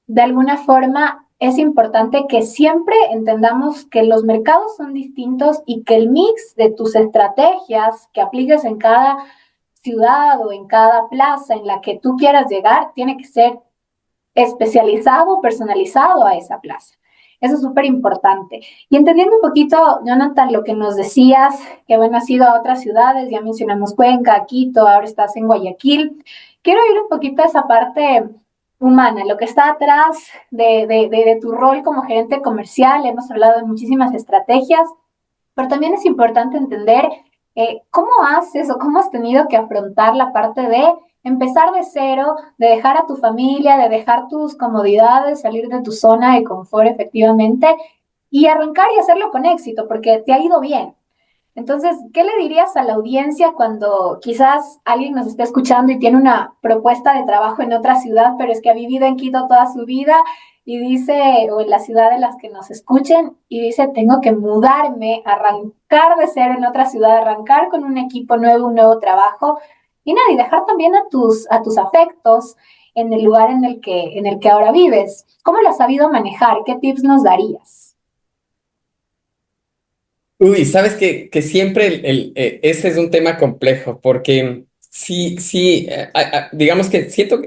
de alguna forma es importante que siempre entendamos que los mercados son distintos y que el mix de tus estrategias que apliques en cada ciudad o en cada plaza en la que tú quieras llegar tiene que ser especializado, personalizado a esa plaza. Eso es súper importante. Y entendiendo un poquito, Jonathan, lo que nos decías, que bueno, has ido a otras ciudades, ya mencionamos Cuenca, Quito, ahora estás en Guayaquil. Quiero ir un poquito a esa parte humana, lo que está atrás de tu rol como gerente comercial. Hemos hablado de muchísimas estrategias, pero también es importante entender cómo haces o cómo has tenido que afrontar la parte de empezar de cero, de dejar a tu familia, de dejar tus comodidades, salir de tu zona de confort efectivamente y arrancar y hacerlo con éxito, porque te ha ido bien. Entonces, ¿qué le dirías a la audiencia cuando quizás alguien nos esté escuchando y tiene una propuesta de trabajo en otra ciudad, pero es que ha vivido en Quito toda su vida y dice, o en la ciudad de las que nos escuchen, y dice, tengo que mudarme, arrancar de ser en otra ciudad, arrancar con un equipo nuevo, un nuevo trabajo, y nada, y dejar también a tus afectos en el lugar en el que ahora vives? ¿Cómo lo has sabido manejar? ¿Qué tips nos darías? Uy, sabes que siempre ese es un tema complejo, porque sí, sí, digamos que siento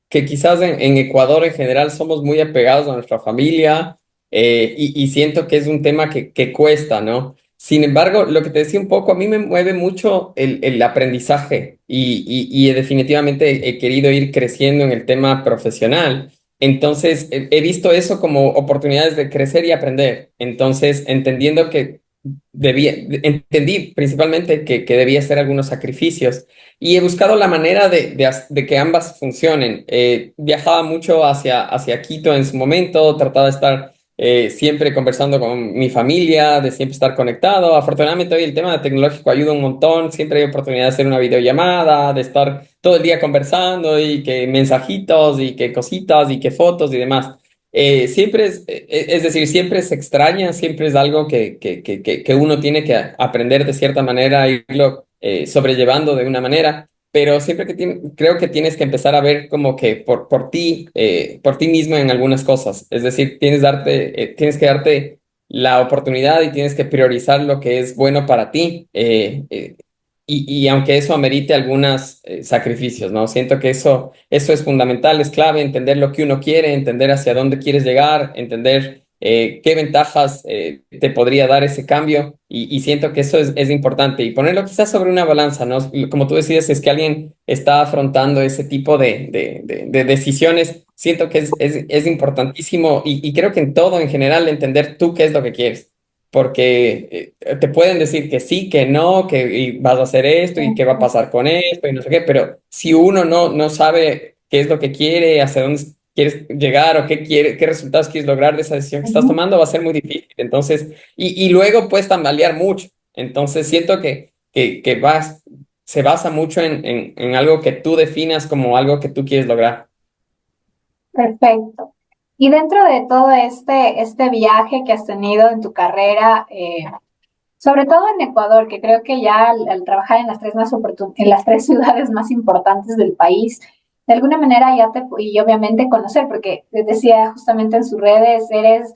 que quizás en Ecuador en general somos muy apegados a nuestra familia, y siento que es un tema que cuesta, ¿no? Sin embargo, lo que te decía un poco, a mí me mueve mucho el aprendizaje y definitivamente he querido ir creciendo en el tema profesional. Entonces, he visto eso como oportunidades de crecer y aprender. Entonces, entendiendo que entendí principalmente que debía hacer algunos sacrificios y he buscado la manera de que ambas funcionen. Viajaba mucho hacia Quito en su momento, trataba de estar siempre conversando con mi familia, de siempre estar conectado. Afortunadamente hoy el tema tecnológico ayuda un montón, siempre hay oportunidad de hacer una videollamada, de estar todo el día conversando y que mensajitos y que cositas y que fotos y demás. Siempre es decir, siempre se extraña, siempre es algo que uno tiene que aprender de cierta manera, irlo sobrellevando de una manera, pero siempre creo que tienes que empezar a ver como que por ti mismo en algunas cosas. Es decir, tienes que darte la oportunidad y tienes que priorizar lo que es bueno para ti. Y aunque eso amerite algunos sacrificios, ¿no? Siento que eso es fundamental, es clave, entender lo que uno quiere, entender hacia dónde quieres llegar, entender qué ventajas te podría dar ese cambio y siento que eso es importante y ponerlo quizás sobre una balanza, ¿no? Como tú decías, es que alguien está afrontando ese tipo de decisiones, siento que es importantísimo y creo que en todo en general entender tú qué es lo que quieres. Porque te pueden decir que sí, que no, que y vas a hacer esto y qué va a pasar con esto y no sé qué, pero si uno no sabe qué es lo que quiere, hacia dónde quieres llegar o qué resultados quieres lograr de esa decisión que estás Ujú. tomando, va a ser muy difícil. Entonces, y luego puedes tambalear mucho. Entonces, siento que se basa mucho en algo que tú definas como algo que tú quieres lograr. Perfecto. Y dentro de todo este viaje que has tenido en tu carrera, sobre todo en Ecuador, que creo que ya al trabajar en las en las tres ciudades más importantes del país, de alguna manera y obviamente conocer, porque les decía justamente en sus redes, eres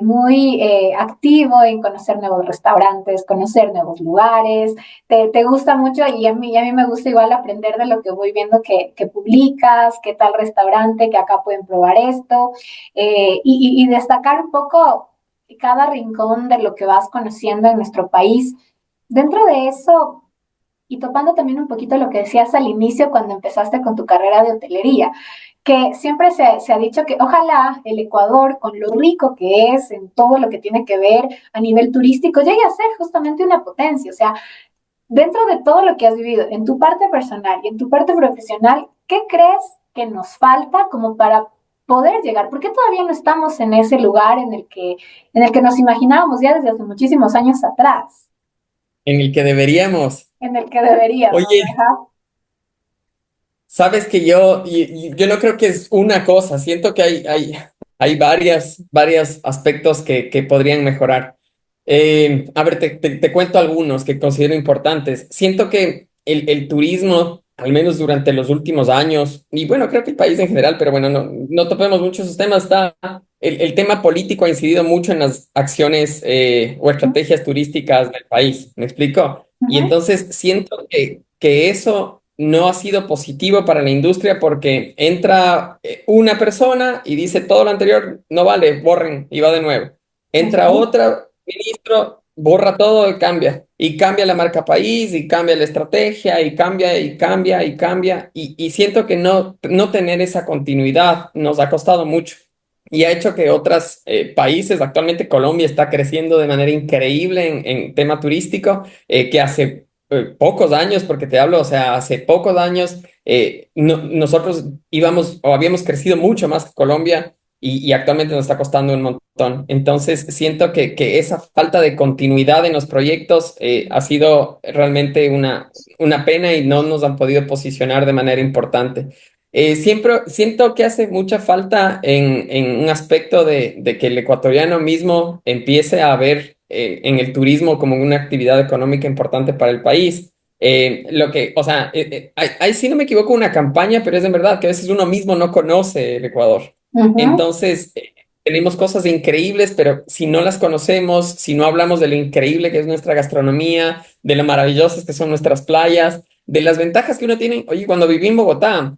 muy activo en conocer nuevos restaurantes, conocer nuevos lugares, te gusta mucho y a mí me gusta igual aprender de lo que voy viendo que publicas, qué tal restaurante, que acá pueden probar esto, y destacar un poco cada rincón de lo que vas conociendo en nuestro país. Dentro de eso, y topando también un poquito lo que decías al inicio cuando empezaste con tu carrera de hotelería, que siempre se ha dicho que ojalá el Ecuador, con lo rico que es en todo lo que tiene que ver a nivel turístico, llegue a ser justamente una potencia. O sea, dentro de todo lo que has vivido en tu parte personal y en tu parte profesional, ¿qué crees que nos falta como para poder llegar? ¿Por qué todavía no estamos en ese lugar en el que nos imaginábamos ya desde hace muchísimos años atrás? En el que deberíamos. En el que deberíamos, Oye, ajá. sabes que yo no creo que es una cosa, siento que hay varios aspectos que podrían mejorar. A ver, te cuento algunos que considero importantes. Siento que el turismo, al menos durante los últimos años, y bueno, creo que el país en general, pero bueno, no topemos mucho esos temas, el tema político ha incidido mucho en las acciones o estrategias turísticas del país, ¿me explico? Y Ujú. entonces siento que eso no ha sido positivo para la industria porque entra una persona y dice todo lo anterior no vale, borren y va de nuevo. Entra Ujú, otra ministro, borra todo y cambia la marca país y cambia la estrategia y cambia y cambia y cambia y siento que no tener esa continuidad nos ha costado mucho y ha hecho que otros países, actualmente Colombia está creciendo de manera increíble en tema turístico, que hace pocos años, porque te hablo, o sea, hace pocos años nosotros íbamos o habíamos crecido mucho más que Colombia y actualmente nos está costando un montón. Entonces, siento que esa falta de continuidad en los proyectos ha sido realmente una pena y no nos han podido posicionar de manera importante. Siempre siento que hace mucha falta en un aspecto de que el ecuatoriano mismo empiece a ver en el turismo como una actividad económica importante para el país. O sea, hay, si no me equivoco, una campaña, pero es en verdad que a veces uno mismo no conoce el Ecuador. ujú, Entonces, tenemos cosas increíbles, pero si no las conocemos, si no hablamos de lo increíble que es nuestra gastronomía, de lo maravillosas que son nuestras playas, de las ventajas que uno tiene, oye, cuando viví en Bogotá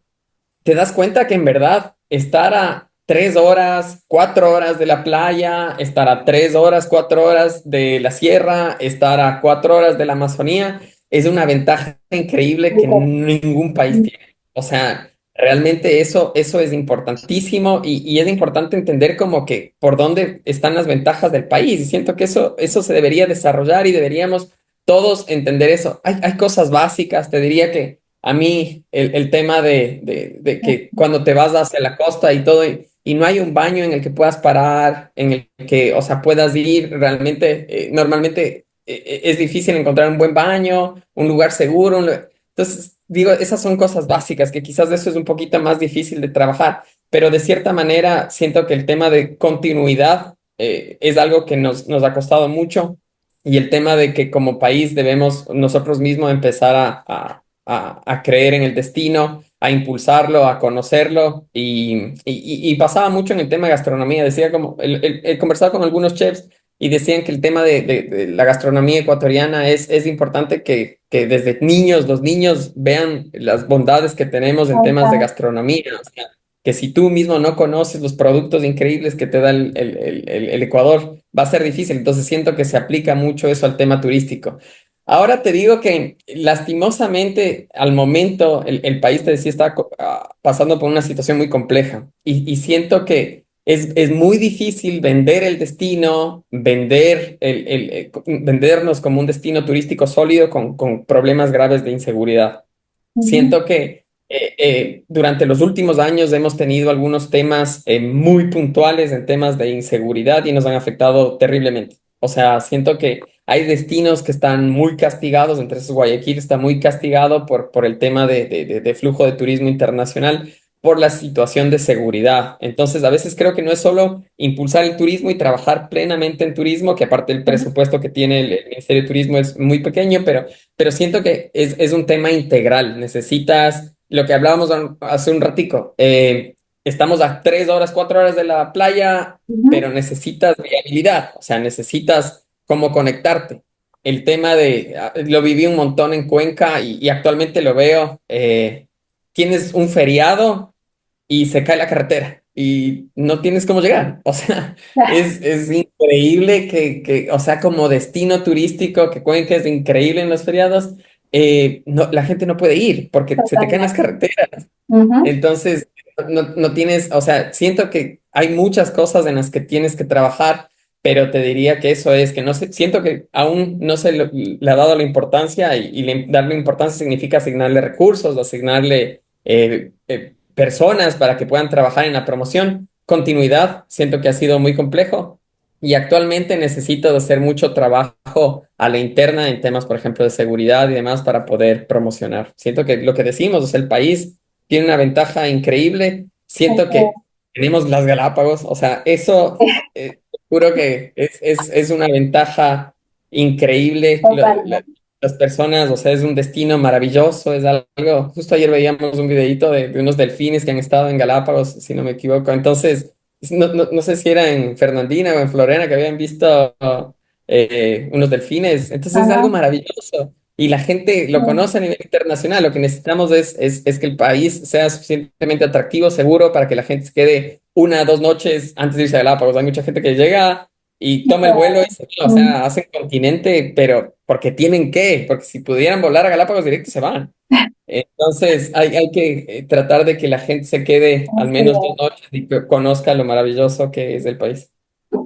te das cuenta que en verdad estar a 3 horas, 4 horas de la playa, estar a 3 horas, 4 horas de la sierra, estar a 4 horas de la Amazonía, es una ventaja increíble que ningún país tiene. O sea, realmente eso es importantísimo y es importante entender como que por dónde están las ventajas del país. Y siento que eso se debería desarrollar y deberíamos todos entender eso. Hay cosas básicas, te diría que a mí el tema de que cuando te vas hacia la costa y todo, y no hay un baño en el que puedas parar, en el que, o sea, puedas ir realmente, normalmente es difícil encontrar un buen baño, un lugar seguro. Entonces, digo, esas son cosas básicas que quizás eso es un poquito más difícil de trabajar, pero de cierta manera siento que el tema de continuidad es algo que nos ha costado mucho. Y el tema de que como país debemos nosotros mismos empezar a creer en el destino, a impulsarlo, a conocerlo. Y pasaba mucho en el tema de gastronomía. Decía como, he conversado con algunos chefs y decían que el tema de la gastronomía ecuatoriana es importante que desde niños, los niños vean las bondades que tenemos en temas de ajá, gastronomía. O sea, que si tú mismo no conoces los productos increíbles que te da el Ecuador, va a ser difícil. Entonces siento que se aplica mucho eso al tema turístico. Ahora te digo que lastimosamente al momento el país, te decía, está pasando por una situación muy compleja y siento que es muy difícil vender el destino, vendernos como un destino turístico sólido con problemas graves de inseguridad. ujú, Siento que durante los últimos años hemos tenido algunos temas muy puntuales en temas de inseguridad y nos han afectado terriblemente. O sea, siento que hay destinos que están muy castigados, entre esos Guayaquil está muy castigado por el tema de flujo de turismo internacional, por la situación de seguridad. Entonces, a veces creo que no es solo impulsar el turismo y trabajar plenamente en turismo, que aparte el ujú, presupuesto que tiene el Ministerio de Turismo es muy pequeño, pero siento que es un tema integral. Necesitas lo que hablábamos hace un ratico. Estamos a 3 horas, 4 horas de la playa, ujú. pero necesitas viabilidad, o sea, necesitas cómo conectarte. El tema lo viví un montón en Cuenca y actualmente lo veo. Tienes un feriado y se cae la carretera y no tienes cómo llegar. O sea, es increíble o sea, como destino turístico, que Cuenca es increíble en los feriados, la gente no puede ir porque se te caen las Totalmente. carreteras. Ujú, Entonces, no tienes, o sea, siento que hay muchas cosas en las que tienes que trabajar, pero te diría que eso es, que no sé, siento que aún no se le ha dado la importancia y darle importancia significa asignarle recursos, asignarle personas para que puedan trabajar en la promoción. Continuidad, siento que ha sido muy complejo y actualmente necesito de hacer mucho trabajo a la interna en temas, por ejemplo, de seguridad y demás para poder promocionar. Siento que lo que decimos, o sea, el país tiene una ventaja increíble. Siento ujú. que tenemos las Galápagos, o sea, eso juro que es una ventaja increíble. Totalmente. Las personas, o sea, es un destino maravilloso, es algo. Justo ayer veíamos un videito de unos delfines que han estado en Galápagos, si no me equivoco. Entonces, no sé si era en Fernandina o en Florena que habían visto unos delfines. Entonces, es algo Ajá. maravilloso. y la gente lo conoce a nivel internacional. Lo que necesitamos es que el país sea suficientemente atractivo, seguro, para que la gente se quede 1 o 2 noches antes de irse a Galápagos. Hay mucha gente que llega y toma el vuelo y se va, o sea, hacen continente, pero porque tienen que, porque si pudieran volar a Galápagos directo se van. Entonces hay que tratar de que la gente se quede al Así menos es. 2 noches y que conozca lo maravilloso que es el país.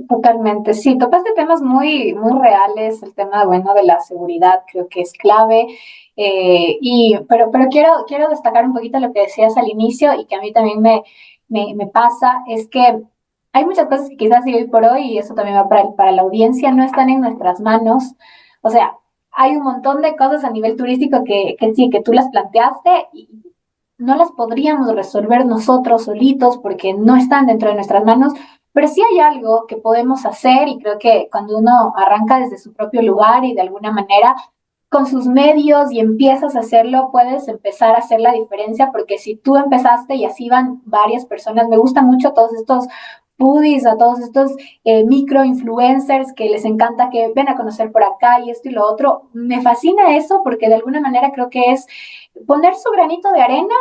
Totalmente, sí, tocaste temas muy reales, el tema, bueno, de la seguridad creo que es clave, pero quiero destacar un poquito lo que decías al inicio y que a mí también me pasa, es que hay muchas cosas que quizás sí hoy por hoy, y eso también va para la audiencia, no están en nuestras manos, o sea, hay un montón de cosas a nivel turístico que sí, que tú las planteaste y no las podríamos resolver nosotros solitos porque no están dentro de nuestras manos, pero sí hay algo que podemos hacer y creo que cuando uno arranca desde su propio lugar y de alguna manera con sus medios y empiezas a hacerlo, puedes empezar a hacer la diferencia porque si tú empezaste y así van varias personas, me gustan mucho todos estos foodies, a todos estos micro influencers que les encanta que ven a conocer por acá y esto y lo otro. Me fascina eso porque de alguna manera creo que es poner su granito de arena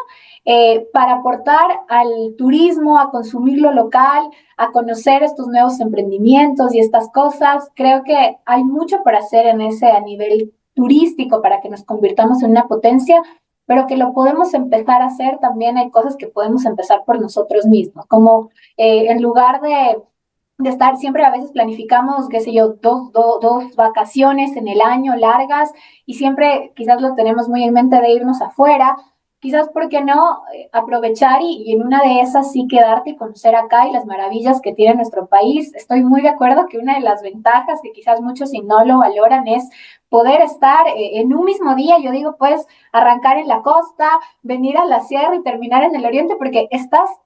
para aportar al turismo, a consumir lo local, a conocer estos nuevos emprendimientos y estas cosas. Creo que hay mucho para hacer en ese a nivel turístico para que nos convirtamos en una potencia, pero que lo podemos empezar a hacer también hay cosas que podemos empezar por nosotros mismos, como en lugar de estar siempre a veces planificamos, qué sé yo, dos vacaciones en el año largas y siempre quizás lo tenemos muy en mente de irnos afuera, quizás, ¿por qué no aprovechar y en una de esas sí quedarte y conocer acá y las maravillas que tiene nuestro país? Estoy muy de acuerdo que una de las ventajas que quizás muchos si no lo valoran es poder estar en un mismo día, yo digo, pues arrancar en la costa, venir a la sierra y terminar en el oriente, porque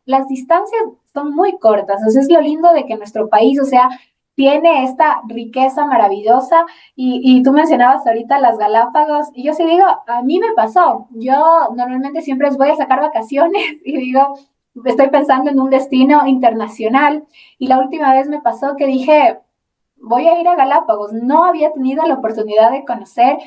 las distancias son muy cortas, o sea, es lo lindo de que nuestro país, o sea, tiene esta riqueza maravillosa y tú mencionabas ahorita las Galápagos y yo sí digo, a mí me pasó, yo normalmente siempre voy a sacar vacaciones y digo, estoy pensando en un destino internacional y la última vez me pasó que dije, voy a ir a Galápagos, no había tenido la oportunidad de conocer,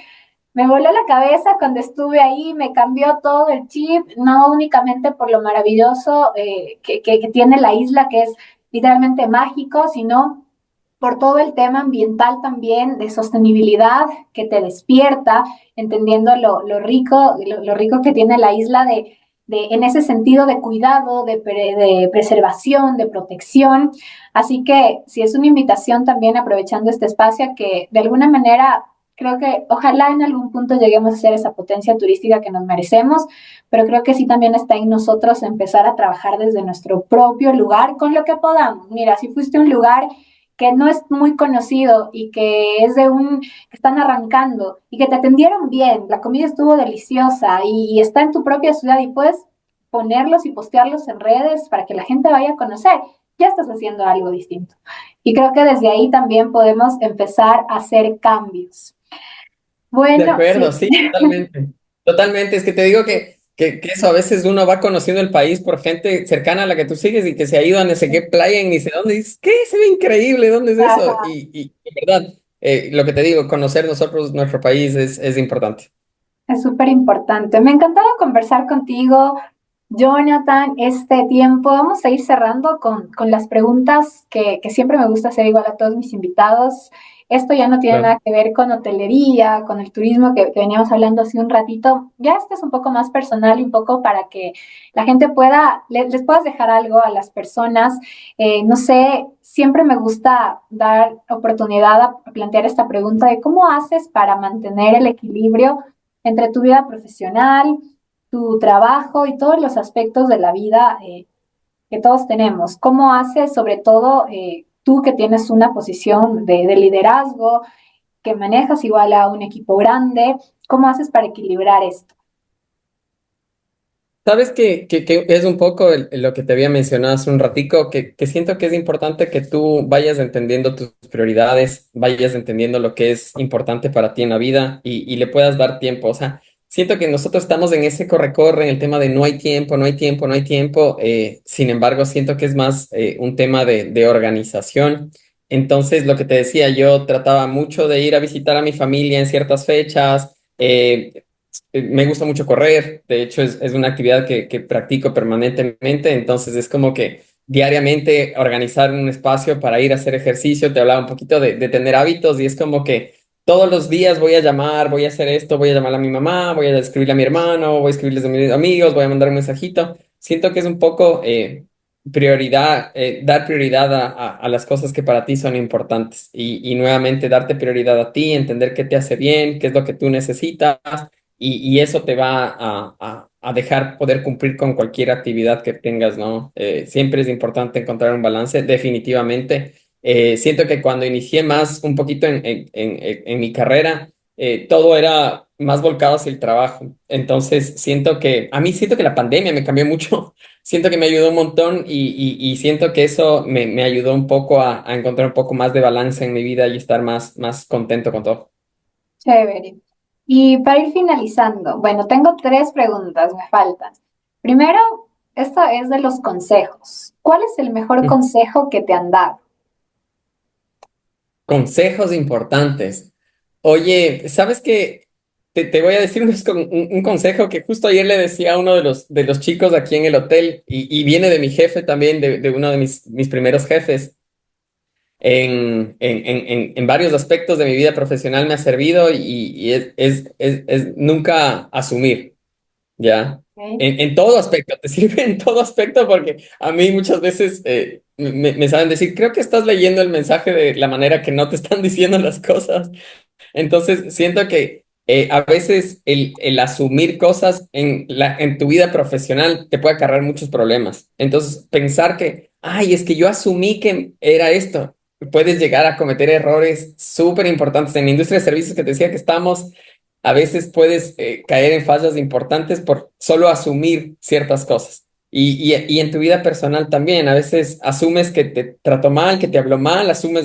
me voló la cabeza cuando estuve ahí, me cambió todo el chip, no únicamente por lo maravilloso que tiene la isla, que es literalmente mágico, sino por todo el tema ambiental también, de sostenibilidad que te despierta, entendiendo lo rico que tiene la isla en ese sentido de cuidado, de preservación, de protección. Así que si es una invitación también aprovechando este espacio que de alguna manera creo que ojalá en algún punto lleguemos a ser esa potencia turística que nos merecemos, pero creo que sí también está en nosotros empezar a trabajar desde nuestro propio lugar con lo que podamos. Mira, si fuiste a un lugar que no es muy conocido y que es que están arrancando y que te atendieron bien, la comida estuvo deliciosa y está en tu propia ciudad y puedes ponerlos y postearlos en redes para que la gente vaya a conocer, ya estás haciendo algo distinto. Y creo que desde ahí también podemos empezar a hacer cambios. De Bueno, acuerdo, sí, sí, totalmente. Totalmente. Es que te digo que eso a veces uno va conociendo el país por gente cercana a la que tú sigues y que se ha ido a no sé qué playa en ni sé dónde. Y dices, ¿qué? Se ve increíble, ¿dónde es eso? ajá, Y de verdad, lo que te digo, conocer nosotros nuestro país es importante. es súper importante. Me ha encantado conversar contigo, Jonathan, este tiempo. Vamos a ir cerrando con las preguntas que siempre me gusta hacer igual a todos mis invitados. Esto ya no tiene Claro. nada que ver con hotelería, con el turismo que veníamos hablando hace un ratito. Ya este es un poco más personal y un poco para que la gente les puedas dejar algo a las personas. No sé, siempre me gusta dar oportunidad a plantear esta pregunta de cómo haces para mantener el equilibrio entre tu vida profesional, tu trabajo y todos los aspectos de la vida que todos tenemos. ¿Cómo haces, sobre todo tú que tienes una posición de liderazgo, que manejas igual a un equipo grande, cómo haces para equilibrar esto? Sabes que es un poco lo que te había mencionado hace un ratico, que siento que es importante que tú vayas entendiendo tus prioridades, vayas entendiendo lo que es importante para ti en la vida y le puedas dar tiempo. O sea, siento que nosotros estamos en ese corre-corre, en el tema de no hay tiempo, no hay tiempo, no hay tiempo. Sin embargo, siento que es más un tema de organización. Entonces, lo que te decía, yo trataba mucho de ir a visitar a mi familia en ciertas fechas Eh, Me gusta mucho correr, de hecho es una actividad que practico permanentemente, entonces es como que diariamente organizar un espacio para ir a hacer ejercicio, te hablaba un poquito de tener hábitos y es como que todos los días voy a llamar, voy a hacer esto, voy a llamar a mi mamá, voy a escribirle a mi hermano, voy a escribirles a mis amigos, voy a mandar un mensajito. Siento que es un poco prioridad, dar prioridad a las cosas que para ti son importantes y nuevamente darte prioridad a ti, entender qué te hace bien, qué es lo que tú necesitas y eso te va a dejar poder cumplir con cualquier actividad que tengas, ¿no? Siempre es importante encontrar un balance, definitivamente. Siento que cuando inicié más un poquito en mi carrera, todo era más volcado hacia el trabajo. Entonces, siento que la pandemia me cambió mucho. Siento que me ayudó un montón y siento que eso me ayudó un poco a encontrar un poco más de balance en mi vida y estar más contento con todo. Chévere. Y para ir finalizando, bueno, tengo tres preguntas, me faltan. Primero, esta es de los consejos. ¿Cuál es el mejor consejo que te han dado? Consejos importantes. Oye, ¿sabes qué? Te voy a decir un consejo que justo ayer le decía a uno de los chicos aquí en el hotel y viene de mi jefe también, de uno de mis primeros jefes. En varios aspectos de mi vida profesional me ha servido y es nunca asumir. ¿Ya? Ok. En todo aspecto, te sirve en todo aspecto porque a mí muchas veces me saben decir, creo que estás leyendo el mensaje de la manera que no te están diciendo las cosas. Entonces, siento que a veces el asumir cosas en tu vida profesional te puede acarrear muchos problemas. Entonces, pensar que, ay, es que yo asumí que era esto, puedes llegar a cometer errores súper importantes. En la industria de servicios que te decía que estamos, a veces puedes caer en fallas importantes por solo asumir ciertas cosas. Y en tu vida personal también, a veces asumes que te trató mal, que te habló mal, asumes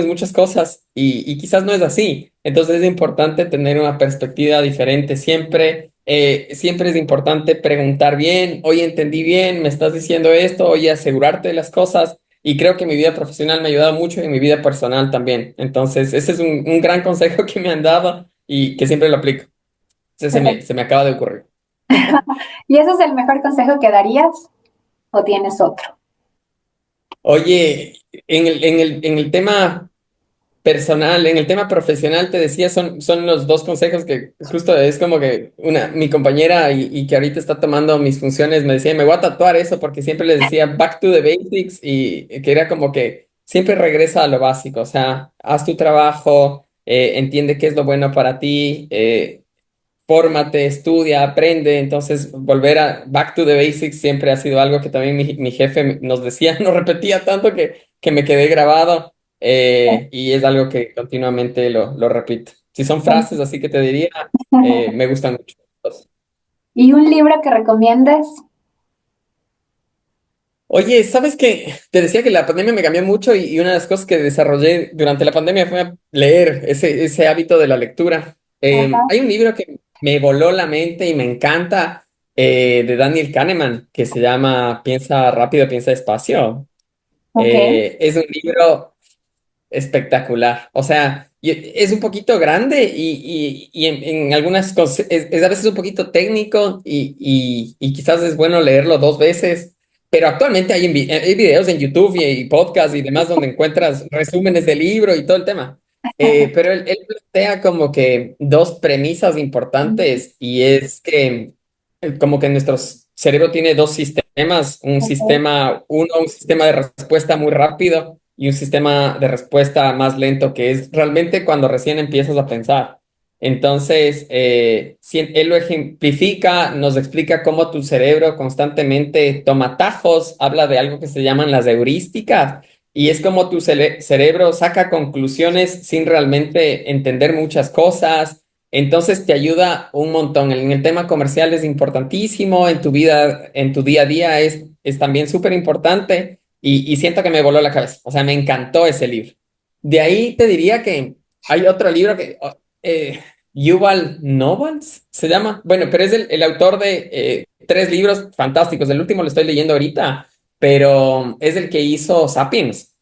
muchas cosas y quizás no es así. Entonces es importante tener una perspectiva diferente siempre. Siempre es importante preguntar bien, oye, entendí bien, me estás diciendo esto, oye, asegurarte de las cosas. Y creo que mi vida profesional me ha ayudado mucho y en mi vida personal también. Entonces, ese es un gran consejo que me han dado y que siempre lo aplico. Se me acaba de ocurrir. ¿Y ese es el mejor consejo que darías o tienes otro? Oye, en el tema personal, en el tema profesional, te decía, son los dos consejos que justo es como que mi compañera y que ahorita está tomando mis funciones me decía, me voy a tatuar eso porque siempre le decía back to the basics y que era como que siempre regresa a lo básico, o sea, haz tu trabajo, entiende qué es lo bueno para ti, fórmate, estudia, aprende. Entonces, volver a back to the basics siempre ha sido algo que también mi jefe nos decía, nos repetía tanto que me quedé grabado y es algo que continuamente lo repito. Si son frases así que te diría, me gustan mucho. ¿Y un libro que recomiendes? Oye, ¿sabes qué? Te decía que la pandemia me cambió mucho y una de las cosas que desarrollé durante la pandemia fue leer ese hábito de la lectura. Ajá, Hay un libro que me voló la mente y me encanta de Daniel Kahneman que se llama Piensa rápido, piensa despacio. ok, Es un libro espectacular. O sea, es un poquito grande y en algunas cosas es a veces un poquito técnico y quizás es bueno leerlo dos veces, pero actualmente hay videos en YouTube y podcasts y demás donde encuentras resúmenes del libro y todo el tema. Pero él plantea como que dos premisas importantes y es que como que nuestro cerebro tiene dos sistemas, ok, un sistema de respuesta muy rápido y un sistema de respuesta más lento, que es realmente cuando recién empiezas a pensar. Entonces, él lo ejemplifica, nos explica cómo tu cerebro constantemente toma atajos, habla de algo que se llaman las heurísticas, y es como tu cerebro saca conclusiones sin realmente entender muchas cosas. Entonces te ayuda un montón. En el tema comercial es importantísimo, en tu vida, en tu día a día es también súper importante y siento que me voló la cabeza. O sea, me encantó ese libro. De ahí te diría que hay otro libro que Yuval Noah se llama. Bueno, pero es el autor de tres libros fantásticos. El último lo estoy leyendo ahorita, pero es el que hizo Sapiens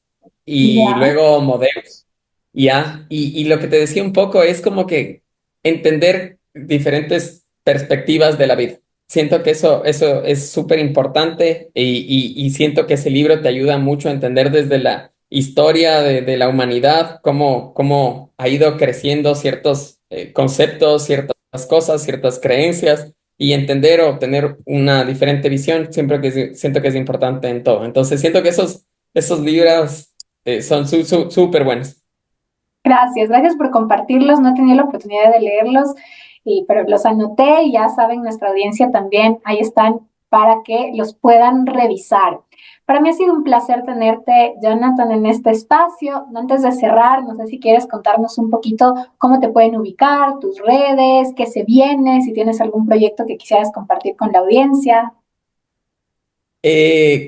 y ya, luego Modelos. Ya, y lo que te decía un poco es como que entender diferentes perspectivas de la vida. Siento que eso es súper importante y siento que ese libro te ayuda mucho a entender desde la historia de la humanidad cómo ha ido creciendo ciertos conceptos, ciertas cosas, ciertas creencias y entender o tener una diferente visión, siempre siento que es importante en todo. Entonces siento que esos libros son súper buenos. Gracias, gracias por compartirlos. No he tenido la oportunidad de leerlos, pero los anoté y ya saben, nuestra audiencia también, ahí están para que los puedan revisar. Para mí ha sido un placer tenerte, Jonathan, en este espacio. Antes de cerrar, no sé si quieres contarnos un poquito cómo te pueden ubicar, tus redes, qué se viene, si tienes algún proyecto que quisieras compartir con la audiencia.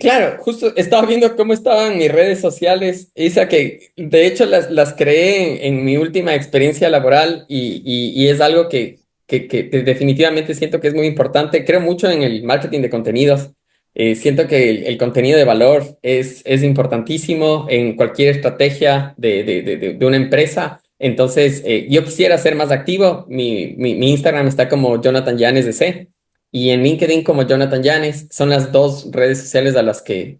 Claro, justo estaba viendo cómo estaban mis redes sociales, Isa, que de hecho las creé en mi última experiencia laboral y es algo que definitivamente siento que es muy importante. Creo mucho en el marketing de contenidos. Siento que el contenido de valor es importantísimo en cualquier estrategia de una empresa. Entonces, yo quisiera ser más activo. Mi Instagram está como Jonathan Yanes DC. Y en LinkedIn como Jonathan Yanes son las dos redes sociales a las que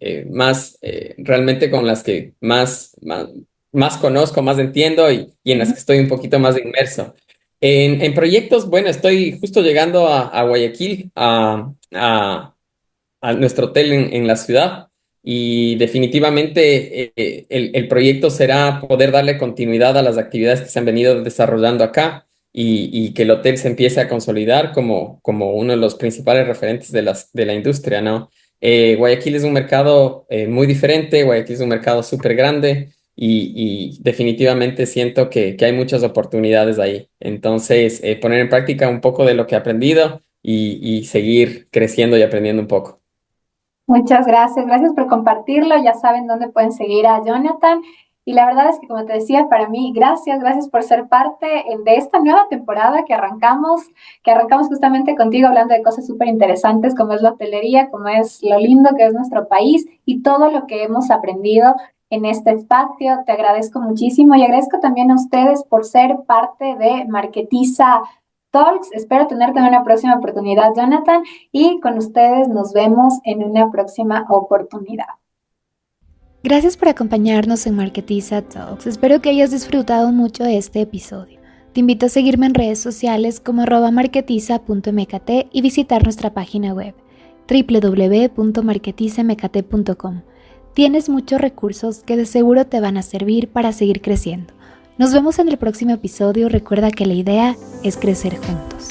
realmente con las que más conozco, más entiendo y en las que estoy un poquito más inmerso. En proyectos, bueno, estoy justo llegando a Guayaquil, a nuestro hotel en la ciudad y definitivamente el proyecto será poder darle continuidad a las actividades que se han venido desarrollando acá y que el hotel se empiece a consolidar como uno de los principales referentes de la industria, ¿no? Guayaquil es un mercado muy diferente, Guayaquil es un mercado súper grande y definitivamente siento que hay muchas oportunidades ahí. Entonces, poner en práctica un poco de lo que he aprendido y seguir creciendo y aprendiendo un poco. Muchas gracias, gracias por compartirlo. Ya saben dónde pueden seguir a Jonathan. Y la verdad es que, como te decía, para mí, gracias, gracias por ser parte de esta nueva temporada que arrancamos justamente contigo hablando de cosas súper interesantes como es la hotelería, como es lo lindo que es nuestro país y todo lo que hemos aprendido en este espacio. Te agradezco muchísimo y agradezco también a ustedes por ser parte de Marketiza Talks. Espero tenerte en una próxima oportunidad, Jonathan, y con ustedes nos vemos en una próxima oportunidad. Gracias por acompañarnos en Marketiza Talks. Espero que hayas disfrutado mucho de este episodio. Te invito a seguirme en redes sociales como @marketiza.mkt y visitar nuestra página web www.marketizamkt.com. Tienes muchos recursos que de seguro te van a servir para seguir creciendo. Nos vemos en el próximo episodio. Recuerda que la idea es crecer juntos.